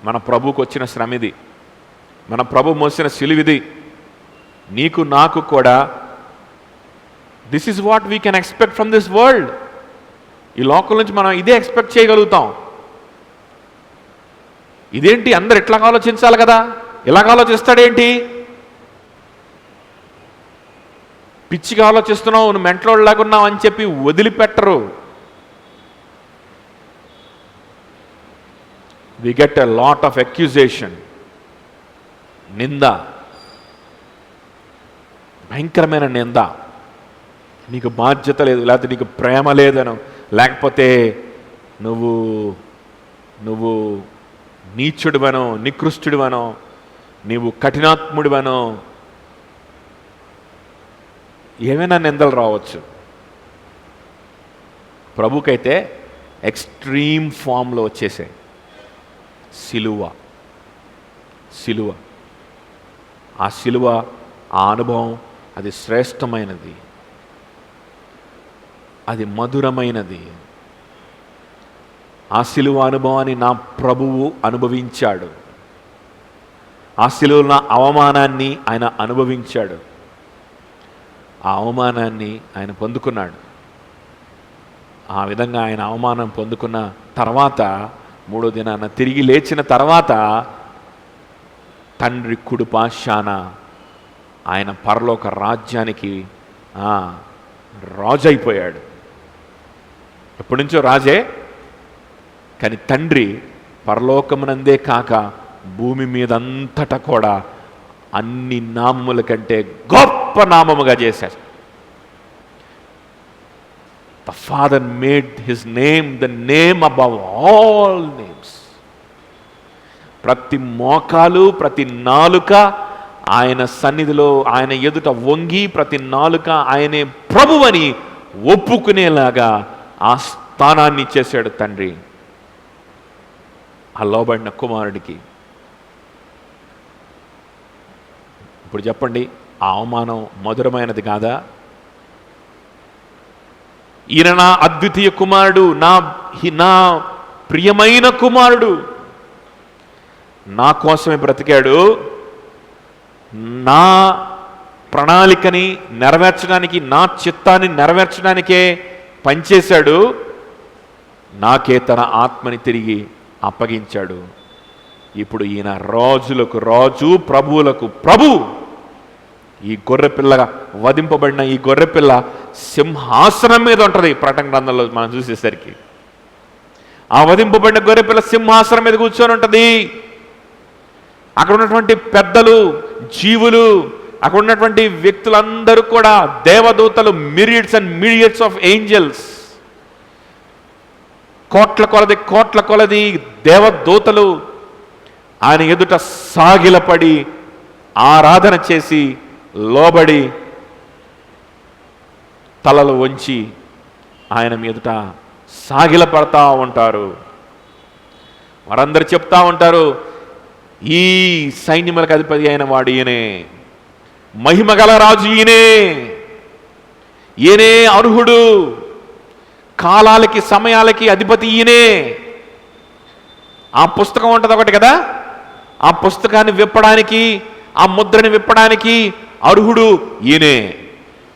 మన ప్రభువుకు వచ్చిన శ్రమ ఇది, మన ప్రభు మోసిన సిలువిది. నీకు నాకు కూడా this is what we can expect from this world. ఈ లోకం నుంచి మనం ఇదే ఎక్స్పెక్ట్ చేయగలుగుతాం. ఇదేంటి అందరు ఇట్లాగ ఆలోచించాలి కదా, ఇలాగ ఆలోచిస్తాడేంటి? పిచ్చిగా ఆలోచిస్తున్నావు, నువ్వు మెంటలోళ్ళలాగా ఉన్నావు అని చెప్పి వదిలిపెట్టరు. We get a lot of accusation, నింద, భయంకరమైన నింద. నీకు బాధ్యత లేదు, లేకపోతే నీకు ప్రేమ లేదను, లేకపోతే నువ్వు నువ్వు నీచుడివనో, నికృష్టుడివనో, నీవు కఠినాత్ముడివనో, ఏమైనా నిందలు రావచ్చు. ప్రభుకైతే ఎక్స్ట్రీమ్ ఫామ్లో వచ్చేసాయి. సిలువ, సిలువ, ఆ సిలువ, ఆ అనుభవం అది శ్రేష్టమైనది, అది మధురమైనది. ఆ సిలువ అనుభవాన్ని నా ప్రభువు అనుభవించాడు. ఆ సిలువ నా అవమానాన్ని ఆయన అనుభవించాడు. ఆ అవమానాన్ని ఆయన పొందుకున్నాడు. ఆ విధంగా ఆయన అవమానం పొందుకున్న తర్వాత 3వ దినాన తిరిగి లేచిన తర్వాత తండ్రి కుడిపాశాన ఆయన పరలోక రాజ్యానికి రాజు అయిపోయాడు. ఎప్పటి నుంచో రాజే, కానీ తండ్రి పరలోకమునందే కాక భూమి మీదంతటా కూడా అన్ని నామముల కంటే గొప్ప నామముగా చేశాడు. The Father made his name the name above all names. ప్రతి మోకాలు, ప్రతి నాలుక ఆయన సన్నిధిలో, ఆయన ఎదుట వంగి ప్రతి నాలుక ఆయనే ప్రభువని ఒప్పుకునేలాగా ఆ స్థానాన్ని ఇచ్చేశాడు తండ్రి ఆ లోబడిన కుమారుడికి. ఇప్పుడు చెప్పండి, ఆ అవమానం మధురమైనది కాదా? ఈయన నా అద్వితీయ కుమారుడు, నా ప్రియమైన కుమారుడు, నా కోసమే బ్రతికాడు, నా ప్రణాళికని నెరవేర్చడానికి, నా చిత్తాన్ని నెరవేర్చడానికే పనిచేశాడు. నాకే తన ఆత్మని తిరిగి అప్పగించాడు. ఇప్పుడు ఈయన రాజులకు రాజు, ప్రభువులకు ప్రభు. ఈ గొర్రెపిల్లగా వధింపబడిన ఈ గొర్రెపిల్ల సింహాసనం మీద ఉంటుంది. ప్రకటన గ్రంథంలో మనం చూసేసరికి ఆ వధింపబడిన గొర్రెపిల్ల సింహాసనం మీద కూర్చొని ఉంటుంది. అక్కడ ఉన్నటువంటి పెద్దలు, జీవులు, అక్కడ ఉన్నటువంటి వ్యక్తులందరూ కూడా దేవదూతలు, మిరియడ్స్ అండ్ మిరియడ్స్ ఆఫ్ ఏంజల్స్, కోట్ల కొలది దేవదూతలు ఆయన ఎదుట సాగిలపడి ఆరాధన చేసి లోబడి తలలు వంచి ఆయన ఎదుట సాగిలపడతా ఉంటారు. వారందరూ చెప్తా ఉంటారు, ఈ సైన్యములకు అధిపతి అయిన వాడు ఈయనే, మహిమగల రాజు ఈయనే, ఈయనే అర్హుడు, కాలాలకి సమయాలకి అధిపతి ఈయనే. ఆ పుస్తకం ఉంటుంది ఒకటి కదా, ఆ పుస్తకాన్ని విప్పడానికి, ఆ ముద్రని విప్పడానికి అర్హుడు ఈయనే.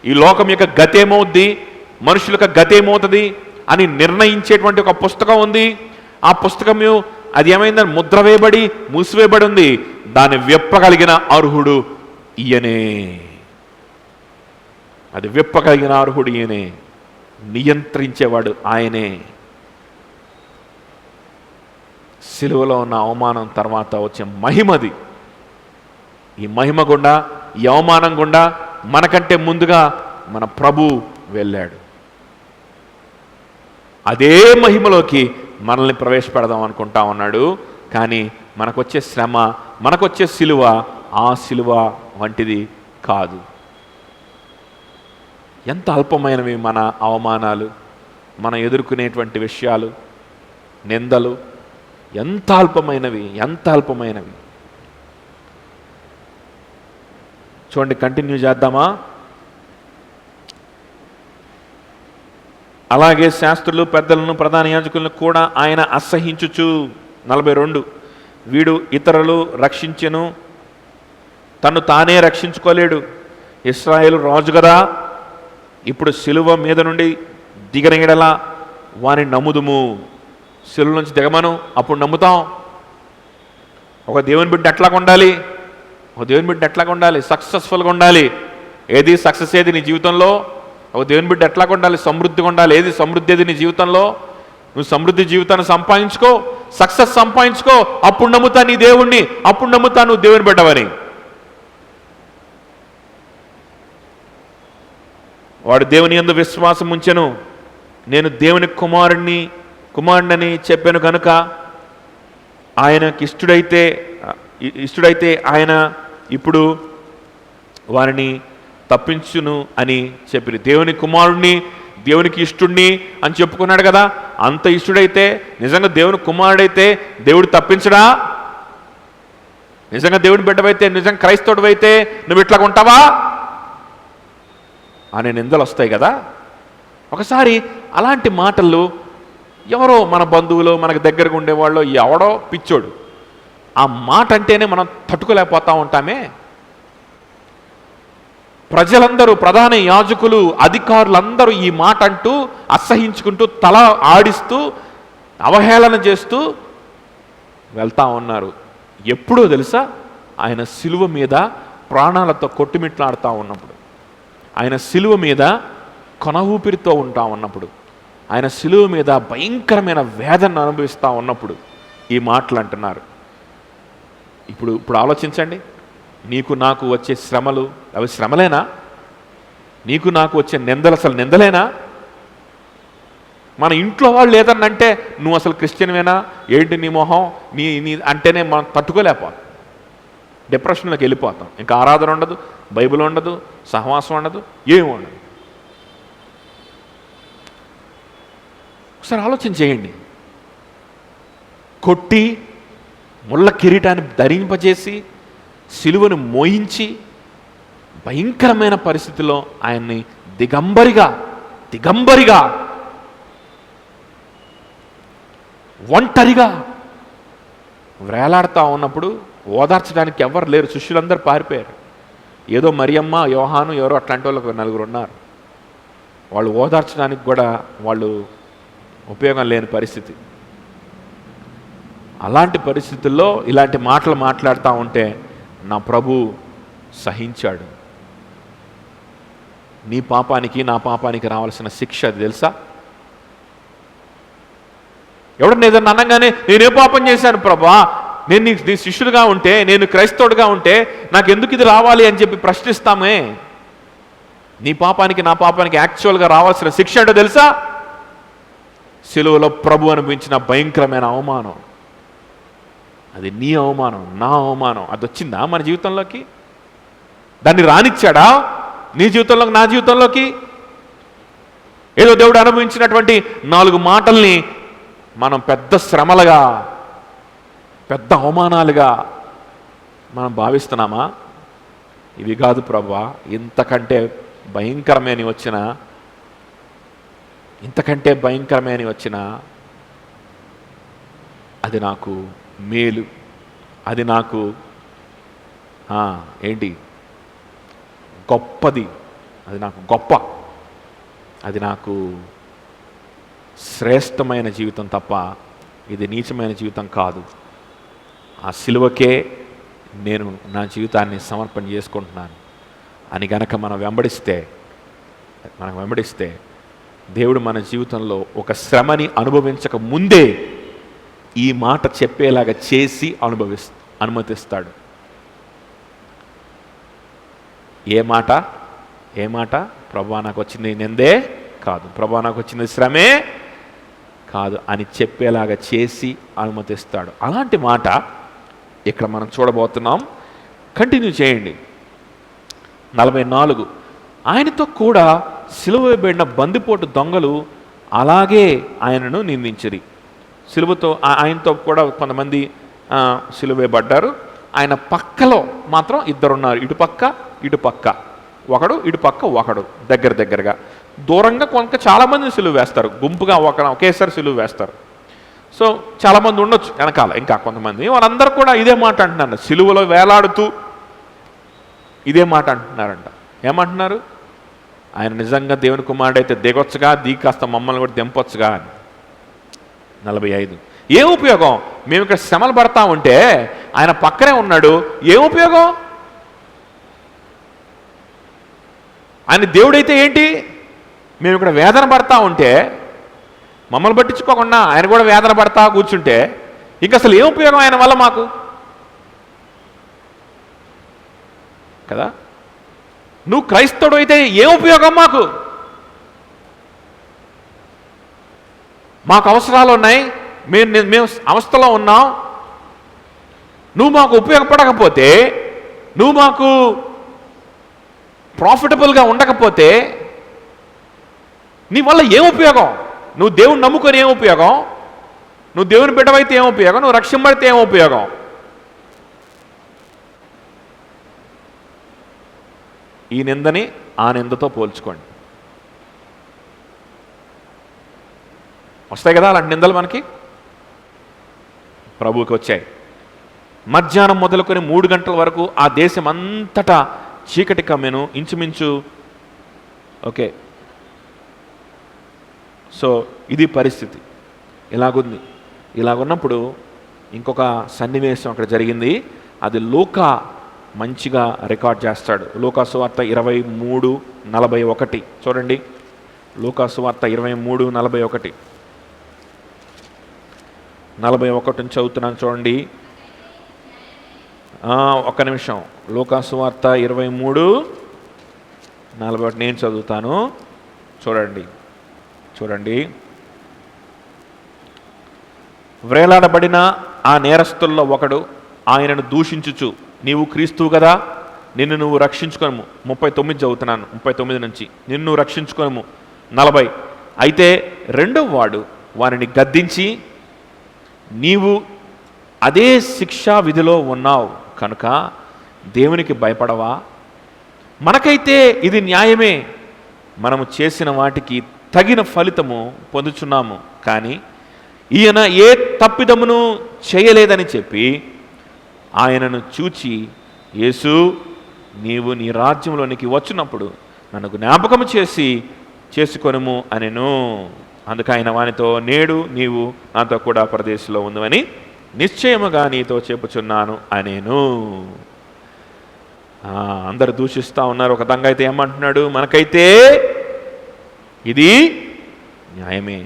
ఈ లోకం యొక్క గతేమవుద్ది, మనుషుల యొక్క గతేమవుతుంది అని నిర్ణయించేటువంటి ఒక పుస్తకం ఉంది. ఆ పుస్తకం అది ఏమైందని ముద్ర వేయబడి మూసివేయబడి ఉంది. దాన్ని విప్పగలిగిన అర్హుడు ఈయనే. అది విప్పగలిగిన అర్హుడు ఈయనే, నియంత్రించేవాడు ఆయనే. సిలువలో ఉన్న అవమానం తర్వాత వచ్చే మహిమది. ఈ మహిమ గుండా, ఈ అవమానం గుండా మనకంటే ముందుగా మన ప్రభు వెళ్ళాడు. అదే మహిమలోకి మనల్ని ప్రవేశపెడదాం అనుకుంటా ఉన్నాడు. కానీ మనకొచ్చే శ్రమ, మనకొచ్చే సిలువ ఆ సిలువ వంటిది కాదు. ఎంత అల్పమైనవి మన అవమానాలు, మనం ఎదుర్కొనేటువంటి విషయాలు, నిందలు ఎంత అల్పమైనవి, ఎంత అల్పమైనవి. చూడండి, కంటిన్యూ చేద్దామా? అలాగే శాస్త్రులు, పెద్దలను, ప్రధాన యాజకులను కూడా ఆయన అసహించుచు. 42, వీడు ఇతరులు రక్షించెను, తను తానే రక్షించుకోలేడు. ఇశ్రాయేలు రాజు కదా, ఇప్పుడు సిలువ మీద నుండి దిగన ఎడల వాని నమ్ముదుము. సిలువ నుంచి దిగమను, అప్పుడు నమ్ముతాం. ఒక దేవుని బిడ్డ ఎట్లాగా ఉండాలి? ఒక దేవుని బిడ్డ ఎట్లాగా ఉండాలి? సక్సెస్ఫుల్గా ఉండాలి. ఏది సక్సెస్? ఏది నీ జీవితంలో? ఒక దేవుని బిడ్డ ఎట్లాగా ఉండాలి? సమృద్ధిగా ఉండాలి. ఏది సమృద్ధి? ఏది నీ జీవితంలో? నువ్వు సమృద్ధి జీవితాన్ని సంపాదించుకో, సక్సెస్ సంపాదించుకో, అప్పుడు నమ్ముతా నీ దేవుణ్ణి, అప్పుడు నమ్ముతా నువ్వు దేవుని బిడ్డవని. వాడు దేవుని యందు విశ్వాసం ఉంచెను, నేను దేవుని కుమారుడిని చెప్పాను కనుక ఆయనకి ఇష్టడైతే ఆయన ఇప్పుడు వారిని తప్పించును అని చెప్పి, దేవుని కుమారుడిని, దేవునికి ఇష్టుడిని అని చెప్పుకున్నాడు కదా. అంత ఇష్టుడైతే, నిజంగా దేవుని కుమారుడైతే దేవుడు తప్పించడా? నిజంగా దేవుని బిడ్డవైతే, నిజంగా క్రైస్తవుడివైతే నువ్వు ఇట్లా ఉంటావా అనే నిందలు వస్తాయి కదా. ఒకసారి అలాంటి మాటలు ఎవరో మన బంధువులు, మనకు దగ్గరగా ఉండేవాళ్ళు, ఎవడో పిచ్చోడు ఆ మాట అంటేనే మనం తట్టుకోలేకపోతూ ఉంటామే. ప్రజలందరూ, ప్రధాన యాజకులు, అధికారులందరూ ఈ మాట అంటూ అసహించుకుంటూ, తల ఆడిస్తూ, అవహేళన చేస్తూ వెళ్తా ఉన్నారు. ఎప్పుడో తెలుసా? ఆయన సిలువ మీద ప్రాణాలతో కొట్టుమిట్లాడుతూ ఉన్నప్పుడు, ఆయన సిలువ మీద కొన ఊపిరితో ఉంటా ఉన్నప్పుడు, ఆయన సిలువ మీద భయంకరమైన వేదన అనుభవిస్తూ ఉన్నప్పుడు ఈ మాటలు అంటున్నారు. ఇప్పుడు ఆలోచించండి, నీకు నాకు వచ్చే శ్రమలు అవి శ్రమలేనా? నీకు నాకు వచ్చే నిందలు అసలు నిందలేనా? మన ఇంట్లో వాళ్ళు ఏదన్నంటే నువ్వు అసలు క్రిస్టియన్వేనా ఏంటి, నీ మొహం నీ అంటేనే మనం తట్టుకోలేకపోతాం, డిప్రెషన్లోకి వెళ్ళిపోతాం. ఇంకా ఆరాధన ఉండదు, బైబిల్ ఉండదు, సహవాసం ఉండదు, ఏమి ఉండదు. ఒకసారి ఆలోచన చేయండి. కొట్టి ముళ్ళ కిరీటాన్ని ధరింపజేసి సిలువను మోయించి భయంకరమైన పరిస్థితిలో ఆయన్ని దిగంబరిగా ఒంటరిగా వేలాడుతూ ఉన్నప్పుడు ఓదార్చడానికి ఎవరు లేరు. శిష్యులందరూ పారిపోయారు. ఏదో మరియమ్మ, యోహాను, ఎవరో అట్లాంటి వాళ్ళకు 4 ఉన్నారు. వాళ్ళు ఓదార్చడానికి కూడా వాళ్ళు ఉపయోగం లేని పరిస్థితి. అలాంటి పరిస్థితుల్లో ఇలాంటి మాటలు మాట్లాడుతూ ఉంటే నా ప్రభు సహించాడు. నీ పాపానికి, నా పాపానికి రావాల్సిన శిక్ష అది తెలుసా? ఎవడన్నా ఏదన్నా అనగానే నేనే పాపం చేశాను ప్రభా, నేను నీ శిష్యుడిగా ఉంటే, నేను క్రైస్తవుడిగా ఉంటే నాకు ఎందుకు ఇది రావాలి అని చెప్పి ప్రశ్నిస్తామే. నీ పాపానికి, నా పాపానికి యాక్చువల్గా రావాల్సిన శిక్ష ఏంటో తెలుసా? సిలువలో ప్రభు అనుభవించిన భయంకరమైన అవమానం. అది నీ అవమానం, నా అవమానం. అది వచ్చిందా మన జీవితంలోకి? దాన్ని రానిచ్చాడా నీ జీవితంలోకి, నా జీవితంలోకి? ఏదో దేవుడు అనుభవించినటువంటి 4 మాటల్ని మనం పెద్ద శ్రమలుగా, పెద్ద అవమానాలుగా మనం భావిస్తున్నామా? ఇవి కాదు ప్రభువా, ఇంతకంటే భయంకరమేని వచ్చిన అది నాకు మేలు, అది నాకు ఏంటి గొప్పది, అది నాకు గొప్ప, అది నాకు శ్రేష్టమైన జీవితం తప్ప ఇది నీచమైన జీవితం కాదు. ఆ సిలువకే నేను నా జీవితాన్ని సమర్పణ చేసుకుంటున్నాను అని గనక మనం వెంబడిస్తే దేవుడు మన జీవితంలో ఒక శ్రమని అనుభవించక ముందే ఈ మాట చెప్పేలాగా చేసి అనుమతిస్తాడు. ఏ మాట? ప్రభువా నాకు వచ్చింది నిందే కాదు, ప్రభువా నాకు వచ్చింది శ్రమే కాదు అని చెప్పేలాగా చేసి అనుమతిస్తాడు. అలాంటి మాట ఇక్కడ మనం చూడబోతున్నాం. కంటిన్యూ చేయండి. 44 ఆయనతో కూడా సిలువ వేయబడిన బందిపోటు దొంగలు అలాగే ఆయనను నిందించిరి. ఆయనతో కూడా కొంతమంది సిలువ వేయబడ్డారు. ఆయన పక్కలో మాత్రం ఇద్దరున్నారు, ఇటుపక్క ఒకడు, ఇటుపక్క ఒకడు, దగ్గరగా. దూరంగా కొంత చాలామంది సిలువ వేస్తారు, గుంపుగా ఒకేసారి సిలువ వేస్తారు. సో చాలామంది ఉండొచ్చు వెనకాల, ఇంకా కొంతమంది. వాళ్ళందరూ కూడా ఇదే మాట అంటున్నారు, సిలువలో వేలాడుతూ ఇదే మాట అంటున్నారంట. ఏమంటున్నారు? ఆయన నిజంగా దేవుని కుమారుడైతే దిగొచ్చుగా, దిగి కాస్త మమ్మల్ని కూడా దింపొచ్చుగా అని. 45 ఏం ఉపయోగం? మేము ఇక్కడ శ్రమలు పడతా ఉంటే ఆయన పక్కనే ఉన్నాడు, ఏం ఉపయోగం? ఆయన దేవుడైతే ఏంటి? మేము ఇక్కడ వేదన పడతా ఉంటే మమ్మల్ని పట్టించుకోకుండా ఆయన కూడా వేదన పడతా కూర్చుంటే ఇంక అసలు ఏం ఉపయోగం ఆయన వల్ల మాకు? కదా, నువ్వు క్రైస్తవుడు అయితే ఏం ఉపయోగం మాకు? మాకు అవసరాలు ఉన్నాయి, మేము అవస్థలో ఉన్నాం. నువ్వు మాకు ఉపయోగపడకపోతే, నువ్వు మాకు ప్రాఫిటబుల్గా ఉండకపోతే నీ వల్ల ఏం ఉపయోగం? నువ్వు దేవుని నమ్ముకొని ఏం ఉపయోగం? నువ్వు దేవుని బిడ్డవైతే ఏం ఉపయోగం? నువ్వు రక్షింపడితే ఏం ఉపయోగం? ఈ నిందని ఆ నిందతో పోల్చుకోండి. వస్తాయి కదా అలాంటి నిందలు మనకి, ప్రభువుకి వచ్చాయి. మధ్యాహ్నం మొదలుకొని 3 గంటల వరకు ఆ దేశం అంతటా చీకటి కమ్మెను, ఇంచుమించు. ఓకే, సో ఇది పరిస్థితి. ఇలాగున్నప్పుడు ఇంకొక సన్నివేశం అక్కడ జరిగింది. అది లూకా మంచిగా రికార్డ్ చేస్తాడు. లూకా సువార్త 23:41 చూడండి. లూకా సువార్త 23:41 చదువుతున్నాను చూడండి. ఒక్క నిమిషం. లూకా సువార్త 23:41 నేను చదువుతాను, చూడండి. వ్రేలాడబడిన ఆ నేరస్తుల్లో ఒకడు ఆయనను దూషించుచు, నీవు క్రీస్తువు కదా, నిన్ను నువ్వు రక్షించుకోను. 39 చదువుతున్నాను, 39 నుంచి. నిన్ను నువ్వు రక్షించుకోను. 40 అయితే రెండవ వాడు వారిని గద్దించి, నీవు అదే శిక్షా విధిలో ఉన్నావు కనుక దేవునికి భయపడవా? మనకైతే ఇది న్యాయమే, మనము చేసిన వాటికి తగిన ఫలితము పొందుచున్నాము. కానీ ఈయన ఏ తప్పిదమును చేయలేదని చెప్పి ఆయనను చూచి, యేసు నీవు నీ రాజ్యంలోనికి వచ్చినప్పుడు నన్ను జ్ఞాపకము చేసుకొనుము అనెను. అందుకు ఆయన వానితో, నేడు నీవు నాతో కూడా పరదేశంలో ఉందని నిశ్చయముగా నీతో చెప్పుచున్నాను అనేను. అందరు దూషిస్తూ ఉన్నారు. ఒక దొంగ అయితే ఏమంటున్నాడు? మనకైతే ఇది న్యాయమే,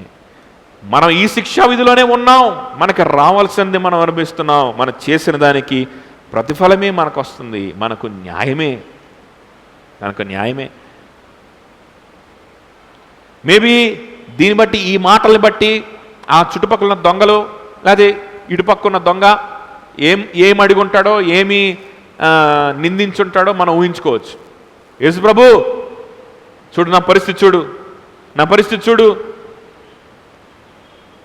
మనం ఈ శిక్షా విధిలోనే ఉన్నాం, మనకి రావాల్సింది మనం అనుభవిస్తున్నాం, మనం చేసిన దానికి ప్రతిఫలమే మనకు వస్తుంది, మనకు న్యాయమే. మేబీ దీన్ని బట్టి, ఈ మాటల్ని బట్టి ఆ చుట్టుపక్కల ఉన్న దొంగలు లేదా ఇటుపక్కన్న దొంగ ఏం అడిగి ఉంటాడో, ఏమి నిందించుంటాడో మనం ఊహించుకోవచ్చు. యేసు ప్రభు చూడు, నా పరిస్థితి చూడు,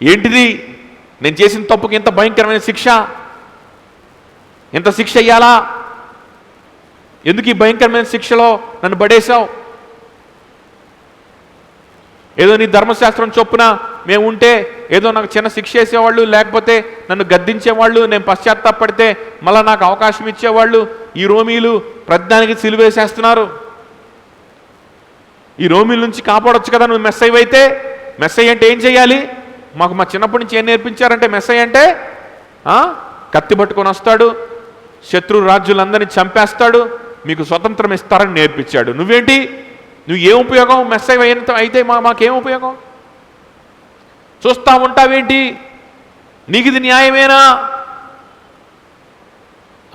ఏంటిది? నేను చేసిన తప్పుకి ఎంత భయంకరమైన శిక్ష, ఎంత శిక్ష అయ్యాలా? ఎందుకు ఈ భయంకరమైన శిక్షలో నన్ను పడేశావు? ఏదో నీ ధర్మశాస్త్రం చొప్పున మేము ఉంటే ఏదో నాకు చిన్న శిక్ష వేసేవాళ్ళు, లేకపోతే నన్ను గద్దించేవాళ్ళు, నేను పశ్చాత్తాపడితే మళ్ళీ నాకు అవకాశం ఇచ్చేవాళ్ళు. ఈ రోమీలు ప్రతిదానికి సిలువేసేస్తున్నారు. ఈ రోమీల నుంచి కాపాడొచ్చు కదా నువ్వు మెస్సయ్య అయితే. మెస్సయ్య అంటే ఏం చేయాలి? మాకు మా చిన్నప్పటి నుంచి ఏం నేర్పించారంటే మెస్సయ్య అంటే కత్తి పట్టుకొని వస్తాడు, శత్రు రాజ్యులందరినీ చంపేస్తాడు, మీకు స్వతంత్రం ఇస్తారని నేర్పించాడు. నువ్వేంటి, నువ్వు ఏం ఉపయోగం? మెస్సయ్య అయితే మాకేం ఉపయోగం? చూస్తా ఉంటావేంటి? నీకు ఇది న్యాయమేనా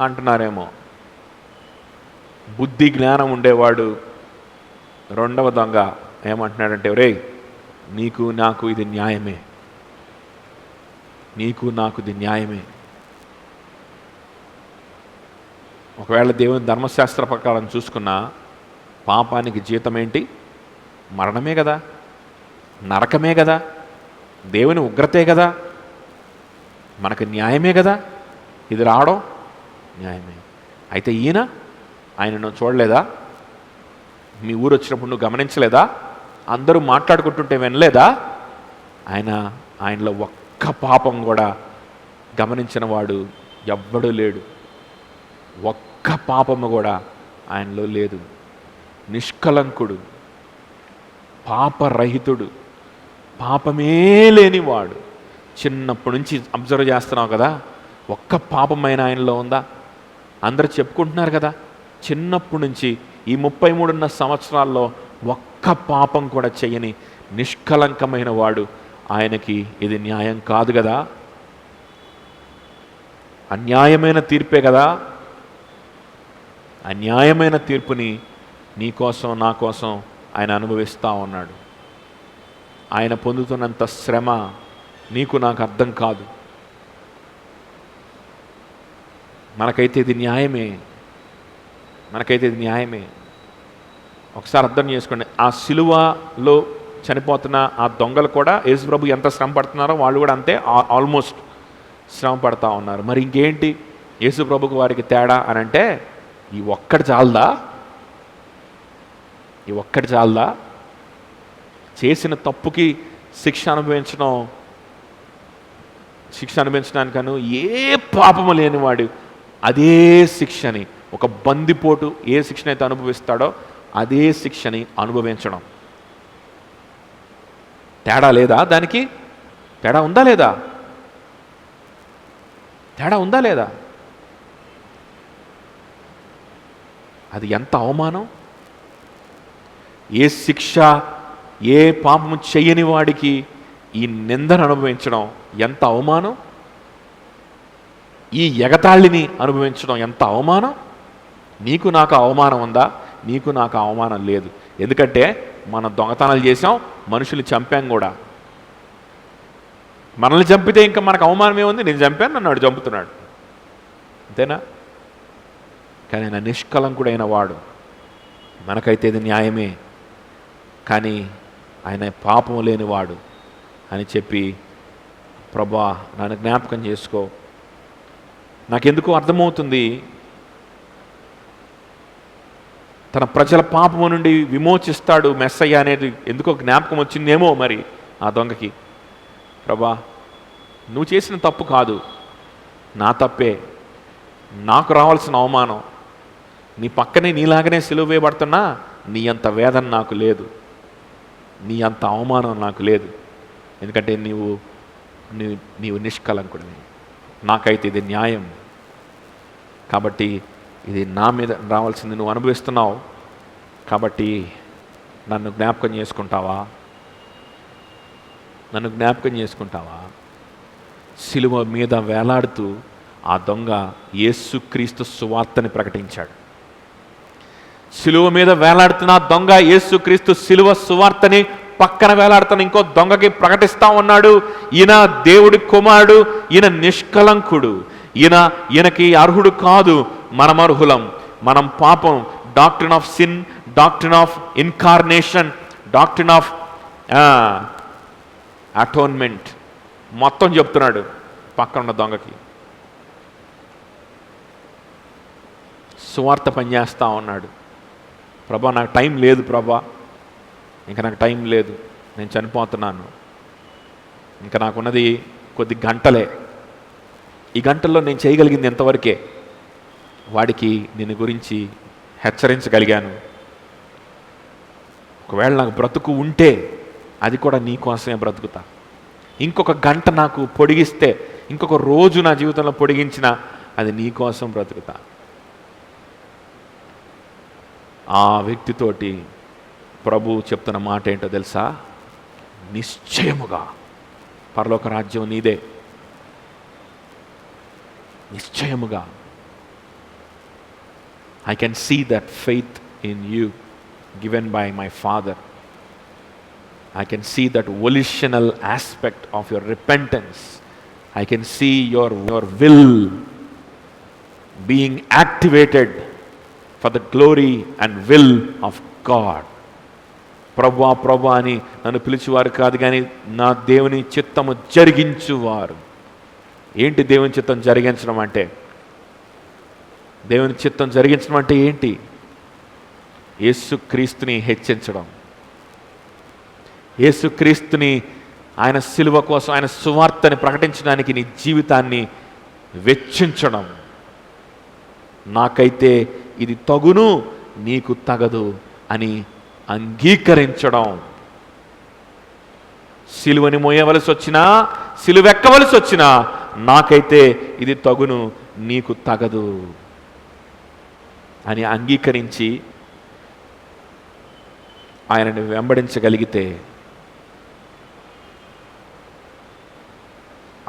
అంటున్నారేమో. బుద్ధి జ్ఞానం ఉండేవాడు రెండవ దొంగ ఏమంటున్నాడంటే, రే నీకు నాకు ఇది న్యాయమే, నీకు నాకు ఇది న్యాయమే. ఒకవేళ దేవుని ధర్మశాస్త్ర ప్రకారం చూసుకున్నా పాపానికి జీతం ఏంటి? మరణమే కదా, నరకమే కదా, దేవుని ఉగ్రతే కదా, మనకు న్యాయమే కదా ఇది రావడం, న్యాయమే. అయితే ఆయనను చూడలేదా? మీ ఊరు వచ్చినప్పుడు నువ్వు గమనించలేదా? అందరూ మాట్లాడుకుంటుంటే వినలేదా? ఆయనలో ఒక్క పాపం కూడా గమనించిన వాడు ఎవ్వడూ లేడు. ఒక్క పాపము కూడా ఆయనలో లేదు. నిష్కలంకుడు, పాపరహితుడు, పాపమే లేనివాడు. చిన్నప్పటి నుంచి అబ్జర్వ్ చేస్తున్నావు కదా, ఒక్క పాపమైన ఆయనలో ఉందా? అందరూ చెప్పుకుంటున్నారు కదా, చిన్నప్పటి నుంచి ఈ 33 సంవత్సరాల్లో ఒక్క పాపం కూడా చేయని నిష్కలంకమైన వాడు. ఆయనకి ఇది న్యాయం కాదు కదా, అన్యాయమైన తీర్పే కదా. అన్యాయమైన తీర్పుని నీ కోసం నా కోసం ఆయన అనుభవిస్తూ ఉన్నాడు. ఆయన పొందుతున్నంత శ్రమ నీకు నాకు అర్థం కాదు. మనకైతే ఇది న్యాయమే, మనకైతే ఇది న్యాయమే. ఒకసారి అర్థం చేసుకోండి, ఆ సిలువలో చనిపోతున్న ఆ దొంగలు కూడా యేసుప్రభు ఎంత శ్రమ పడుతున్నారో వాళ్ళు కూడా అంతే ఆల్మోస్ట్ శ్రమ పడుతూ ఉన్నారు. మరి ఇంకేంటి యేసుప్రభుకు వారికి తేడా అని అంటే, ఈ ఒక్కటి చాలదా? ఈ ఒక్కటి చాలదా? చేసిన తప్పుకి శిక్ష అనుభవించడానికను ఏ పాపము లేనివాడు అదే శిక్షని, ఒక బందిపోటు ఏ శిక్షణ అయితే అనుభవిస్తాడో అదే శిక్షని అనుభవించడం. తేడా లేదా? దానికి తేడా ఉందా లేదా? తేడా ఉందా లేదా? అది ఎంత అవమానం! ఏ శిక్ష, ఏ పాపము చెయ్యని వాడికి ఈ నిందను అనుభవించడం ఎంత అవమానం! ఈ ఎగతాళిని అనుభవించడం ఎంత అవమానం! నీకు నాకు అవమానం ఉందా? నీకు నాకు అవమానం లేదు. ఎందుకంటే మనం దొంగతనాలు చేసాం, మనుషులు చంపాం కూడా. మనల్ని చంపితే ఇంకా మనకు అవమానం ఏముంది? నేను చంపాను, నన్ను వాడు చంపుతున్నాడు, అంతేనా? కానీ ఆయన నిష్కలంకుడైన వాడు. మనకైతే ఇది న్యాయమే, కానీ ఆయన పాపం లేనివాడు అని చెప్పి, ప్రభా నన్ను జ్ఞాపకం చేసుకో. నాకెందుకు అర్థమవుతుంది, తన ప్రజల పాపము నుండి విమోచిస్తాడు మెస్సయ్య అనేది ఎందుకో జ్ఞాపకం వచ్చిందేమో మరి ఆ దొంగకి. ప్రభా నువ్వు చేసిన తప్పు కాదు, నా తప్పే, నాకు రావాల్సిన అవమానం. నీ పక్కనే నీలాగనే సిలువ వేయబడుతున్నా నీ అంత వేదన నాకు లేదు, నీ అంత అవమానం నాకు లేదు. ఎందుకంటే నీవు నిష్కలంకుడివి. నాకైతే ఇది న్యాయం, కాబట్టి ఇది నా మీద రావాల్సింది నువ్వు అనుభవిస్తున్నావు, కాబట్టి నన్ను జ్ఞాపకం చేసుకుంటావా? నన్ను జ్ఞాపకం చేసుకుంటావా? సిలువ మీద వేలాడుతూ ఆ దొంగ యేసుక్రీస్తు సువార్తని ప్రకటించాడు. సిలువ మీద వేలాడుతున్న దొంగ యేసుక్రీస్తు సిలువ సువార్తని పక్కన వేలాడుతున్న ఇంకో దొంగకి ప్రకటిస్తా ఉన్నాడు. ఈయన దేవుడి కుమారుడు, ఈయన నిష్కలంకుడు, ఈయనకి అర్హుడు కాదు, మనం అర్హులం, మనం పాపం. Doctrine of sin, doctrine of incarnation, doctrine of atonement మొత్తం చెప్తున్నాడు పక్కన ఉన్న దొంగకి. సువార్త పనిచేస్తూ ఉన్నాడు. ప్రభా నాకు టైం లేదు, ప్రభా ఇంకా నాకు టైం లేదు, నేను చనిపోతున్నాను, ఇంకా నాకున్నది కొద్ది గంటలే, ఈ గంటల్లో నేను చేయగలిగింది ఎంతవరకే, వాడికి నేను గురించి హెచ్చరించగలిగాను. ఒకవేళ నాకు బ్రతుకు ఉంటే అది కూడా నీ కోసమే బ్రతుకుతా, ఇంకొక గంట నాకు పొడిగిస్తే, ఇంకొక రోజు నా జీవితంలో పొడిగించిన అది నీ కోసం బ్రతుకుతా. ఆ వ్యక్తితోటి ప్రభు చెప్తున్న మాట ఏంటో తెలుసా? నిశ్చయముగా పరలోక రాజ్యం నీదే. నిశ్చయముగా. I can see that faith in you given by my Father. I can see that volitional aspect of your repentance. I can see your will being activated for the glory and will of God. ప్రభువా ప్రభువా అని నన్ను పిలిచేవారు కాదు, కానీ నా దేవుని చిత్తము జరిగించువారు. ఏంటి దేవుని చిత్తం జరిగించడం అంటే? దేవుని చిత్తం జరిగించడం అంటే ఏంటి? యేసుక్రీస్తుని హెచ్చించడం, యేసుక్రీస్తుని ఆయన శిలువ కోసం, ఆయన సువార్తని ప్రకటించడానికి నీ జీవితాన్ని వెచ్చించడం. నాకైతే ఇది తగును, నీకు తగదు అని అంగీకరించడం. సిలువని మోయవలసి వచ్చినా, సిలువెక్కవలసి వచ్చినా, నాకైతే ఇది తగును, నీకు తగదు అని అంగీకరించి ఆయనని వెంబడించగలిగితే,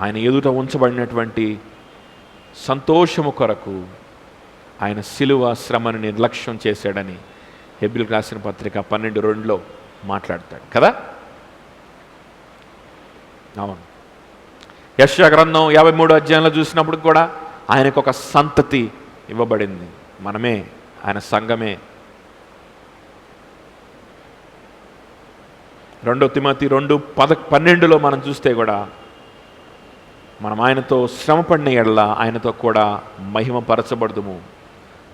ఆయన ఎదుట ఉంచబడినటువంటి సంతోషము కొరకు ఆయన శిలువ శ్రమను నిర్లక్ష్యం చేశాడని హెబ్రీయులకు రాసిన పత్రిక 12:2లో మాట్లాడతాడు కదా. అవును, యెషయా గ్రంథం 53 అధ్యాయంలో చూసినప్పుడు కూడా ఆయనకు ఒక సంతతి ఇవ్వబడింది. మనమే, ఆయన సంఘమే. 2 తిమోతి 2:12లో మనం చూస్తే కూడా మనం ఆయనతో శ్రమపడిన ఎడల ఆయనతో కూడా మహిమపరచబడదుము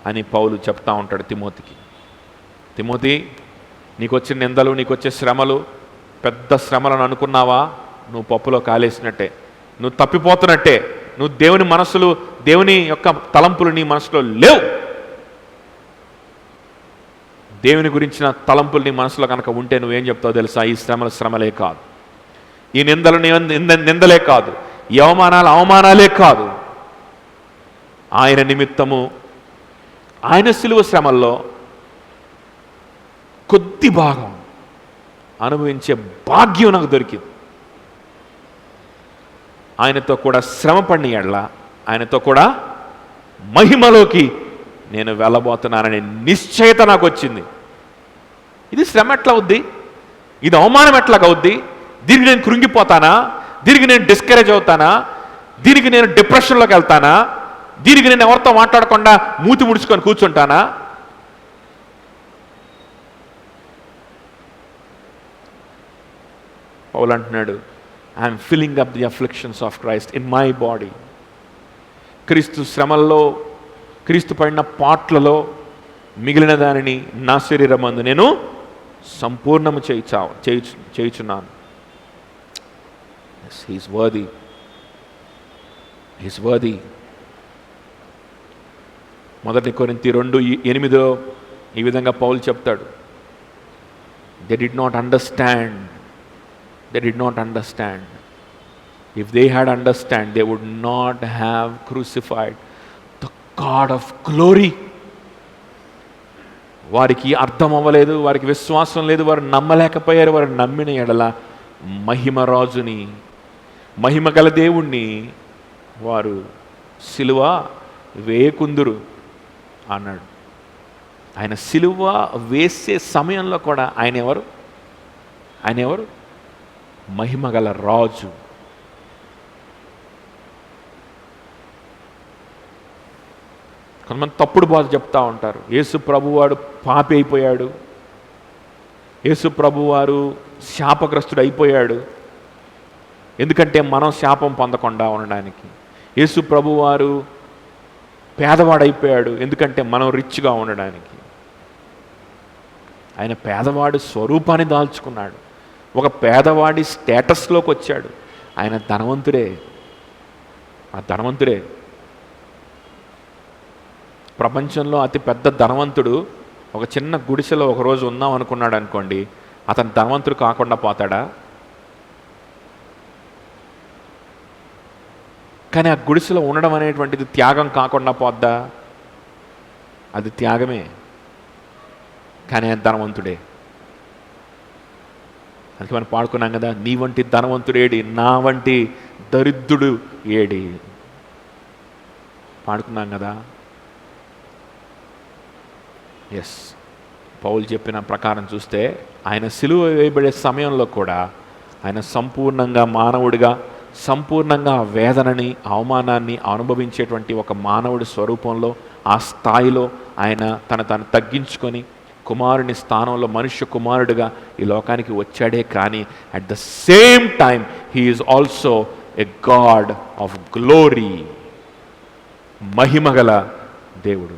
అని పౌలు చెప్తా ఉంటాడు తిమోతికి. తిమోతి, నీకు వచ్చిన నిందలు, నీకు వచ్చే శ్రమలు పెద్ద శ్రమలను అనుకున్నావా? నువ్వు పప్పులో కాలేసినట్టే, నువ్వు తప్పిపోతున్నట్టే. నువ్వు దేవుని యొక్క తలంపులు నీ మనసులో లేవు. దేవుని గురించిన తలంపులు నీ మనసులో కనుక ఉంటే నువ్వేం చెప్తావు తెలుసా? ఈ శ్రమలే కాదు, ఈ నిందలు నిందలే కాదు, ఈ అవమానాలే కాదు. ఆయన నిమిత్తము, ఆయన శిలువ శ్రమల్లో కొద్ది భాగం అనుభవించే భాగ్యం నాకు దొరికింది. ఆయనతో కూడా శ్రమ పడిన ఎడల ఆయనతో కూడా మహిమలోకి నేను వెళ్ళబోతున్నాననే నిశ్చయత నాకు వచ్చింది. ఇది శ్రమ ఎట్లా అవుద్ది? ఇది అవమానం ఎట్లాగవుద్ది? దీనికి నేను కృంగిపోతానా? దీనికి నేను డిస్కరేజ్ అవుతానా? దీనికి నేను డిప్రెషన్లోకి వెళ్తానా? దీనికి నేను ఎవరితో మాట్లాడకుండా మూతి ముడుచుకొని కూర్చుంటానా? పౌలు అంటున్నాడు, I'm filling up the afflictions of Christ in my body. క్రీస్తు శ్రమల్లో, క్రీస్తు పడిన పాట్లలో మిగిలిన దానిని నా శరీరమందు నేను సంపూర్ణము చేయుచున్నాను. He's worthy. He's worthy. 1 కొరింథీ 2:8 ఈ విధంగా పౌలు చెప్తాడు, They did not understand. If they had understand, they would not have crucified the God of glory. వారికి అర్థం అవ్వలేదు, వారికి విశ్వాసం లేదు, వారు నమ్మలేకపోయారు. వారు నమ్మిన ఎడల మహిమరాజుని, మహిమగల దేవుణ్ణి వారు సిలువ వేయకుందురు అన్నాడు. ఆయన సిలువ వేసే సమయంలో కూడా ఆయన ఎవరు? మహిమగల రాజు. కొంతమంది తప్పుడు బాధ చెప్తా ఉంటారు. యేసు ప్రభువాడు పాపి అయిపోయాడు, యేసు ప్రభువారు శాపగ్రస్తుడు అయిపోయాడు. ఎందుకంటే మనం శాపం పొందకుండా ఉండడానికి. యేసు ప్రభువారు పేదవాడైపోయాడు, ఎందుకంటే మనం రిచ్గా ఉండడానికి. ఆయన పేదవాడి స్వరూపాన్ని దాల్చుకున్నాడు, ఒక పేదవాడి స్టేటస్లోకి వచ్చాడు. ఆయన ధనవంతుడే, ఆ ధనవంతుడే. ప్రపంచంలో అతి పెద్ద ధనవంతుడు ఒక చిన్న గుడిసెలో ఒకరోజు ఉందాం అనుకున్నాడు అనుకోండి, అతను ధనవంతుడు కాకుండా పోతాడా? కానీ ఆ గుడిసెలో ఉండడం అనేటువంటిది త్యాగం కాకుండా పోద్దా? అది త్యాగమే, కానీ ఆయన ధనవంతుడే. అందుకే మనం పాడుకున్నాం కదా, నీ వంటి ధనవంతుడు ఏడి, నా వంటి దరిద్రుడు ఏడి, పాడుకున్నాం కదా. ఎస్, పౌలు చెప్పిన ప్రకారం చూస్తే ఆయన సిలువ వేయబడే సమయంలో కూడా ఆయన సంపూర్ణంగా మానవుడిగా, సంపూర్ణంగా వేదనని, అవమానాన్ని అనుభవించేటువంటి ఒక మానవుడి స్వరూపంలో, ఆ స్థాయిలో ఆయన తను తగ్గించుకొని కుమారుని స్థానంలో మనుష్య కుమారుడిగా ఈ లోకానికి వచ్చాడే. కానీ at the same time he is also a God of glory. మహిమగల దేవుడు,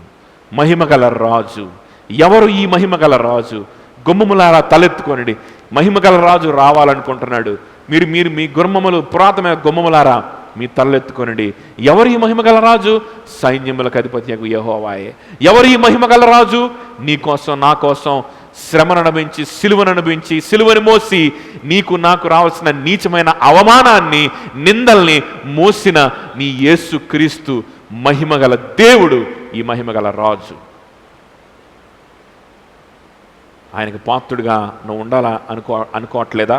మహిమగల రాజు. ఎవరు ఈ మహిమగల రాజు? గుమ్మములారా తలెత్తుకొనిడి, మహిమగల రాజు రావాలనుకుంటున్నాడు. మీరు మీరు మీ గుమ్మములు, పురాతనమైన గుమ్మములారా మీ తలెత్తుకొనిడి. ఎవరు ఈ మహిమగల రాజు? సైన్యములకు అధిపతియగు యెహోవాయే. ఎవరు ఈ మహిమగల రాజు? నీ కోసం, నా కోసం శ్రమను అనుభవించి, సిలువను అనుభవించి, సిలువని మోసి నీకు నాకు రావాల్సిన నీచమైన అవమానాన్ని, నిందల్ని మోసిన నీ యేసు క్రీస్తు మహిమగల దేవుడు, ఈ మహిమగల రాజు. ఆయనకు పాత్రుడిగా నువ్వు ఉండాలా అనుకోవట్లేదా?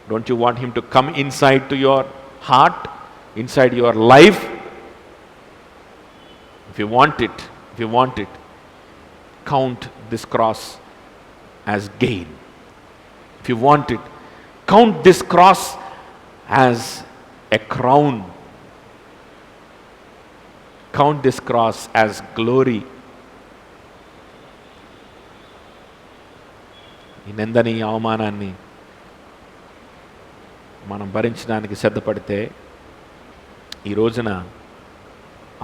Don't you want him to come inside to your heart, inside your life? If you want it, count this cross as gain. If you want it, count this cross as a crown. Count this cross as glory. ఈ నిందని, అవమానాన్ని మనం భరించడానికి సిద్ధపడితే ఈ రోజున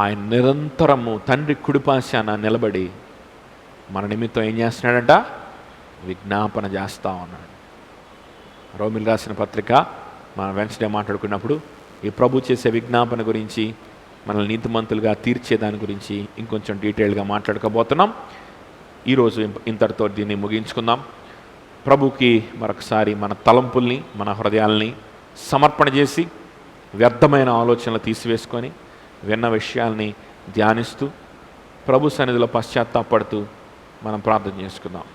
ఆయన నిరంతరము తండ్రి కుడిపాశాన నిలబడి మన నిమిత్తం ఏం చేస్తున్నాడంట? విజ్ఞాపన చేస్తూ ఉన్నాడు. రోమిల్ రాసిన పత్రిక మనం వెన్స్డే మాట్లాడుకున్నప్పుడు ఈ ప్రభు చేసే విజ్ఞాపన గురించి, మనల్ని నీతిమంతులుగా తీర్చే దాని గురించి ఇంకొంచెం డీటెయిల్గా మాట్లాడుకోబోతున్నాం. ఈరోజు ఇంతటితో దీన్ని ముగించుకుందాం. ప్రభుకి మరొకసారి మన తలంపుల్ని, మన హృదయాల్ని సమర్పణ చేసి, వ్యర్థమైన ఆలోచనలు తీసివేసుకొని, విన్న విషయాల్ని ధ్యానిస్తూ, ప్రభు సన్నిధిలో పశ్చాత్తాపడుతూ మనం ప్రార్థన చేసుకుందాం.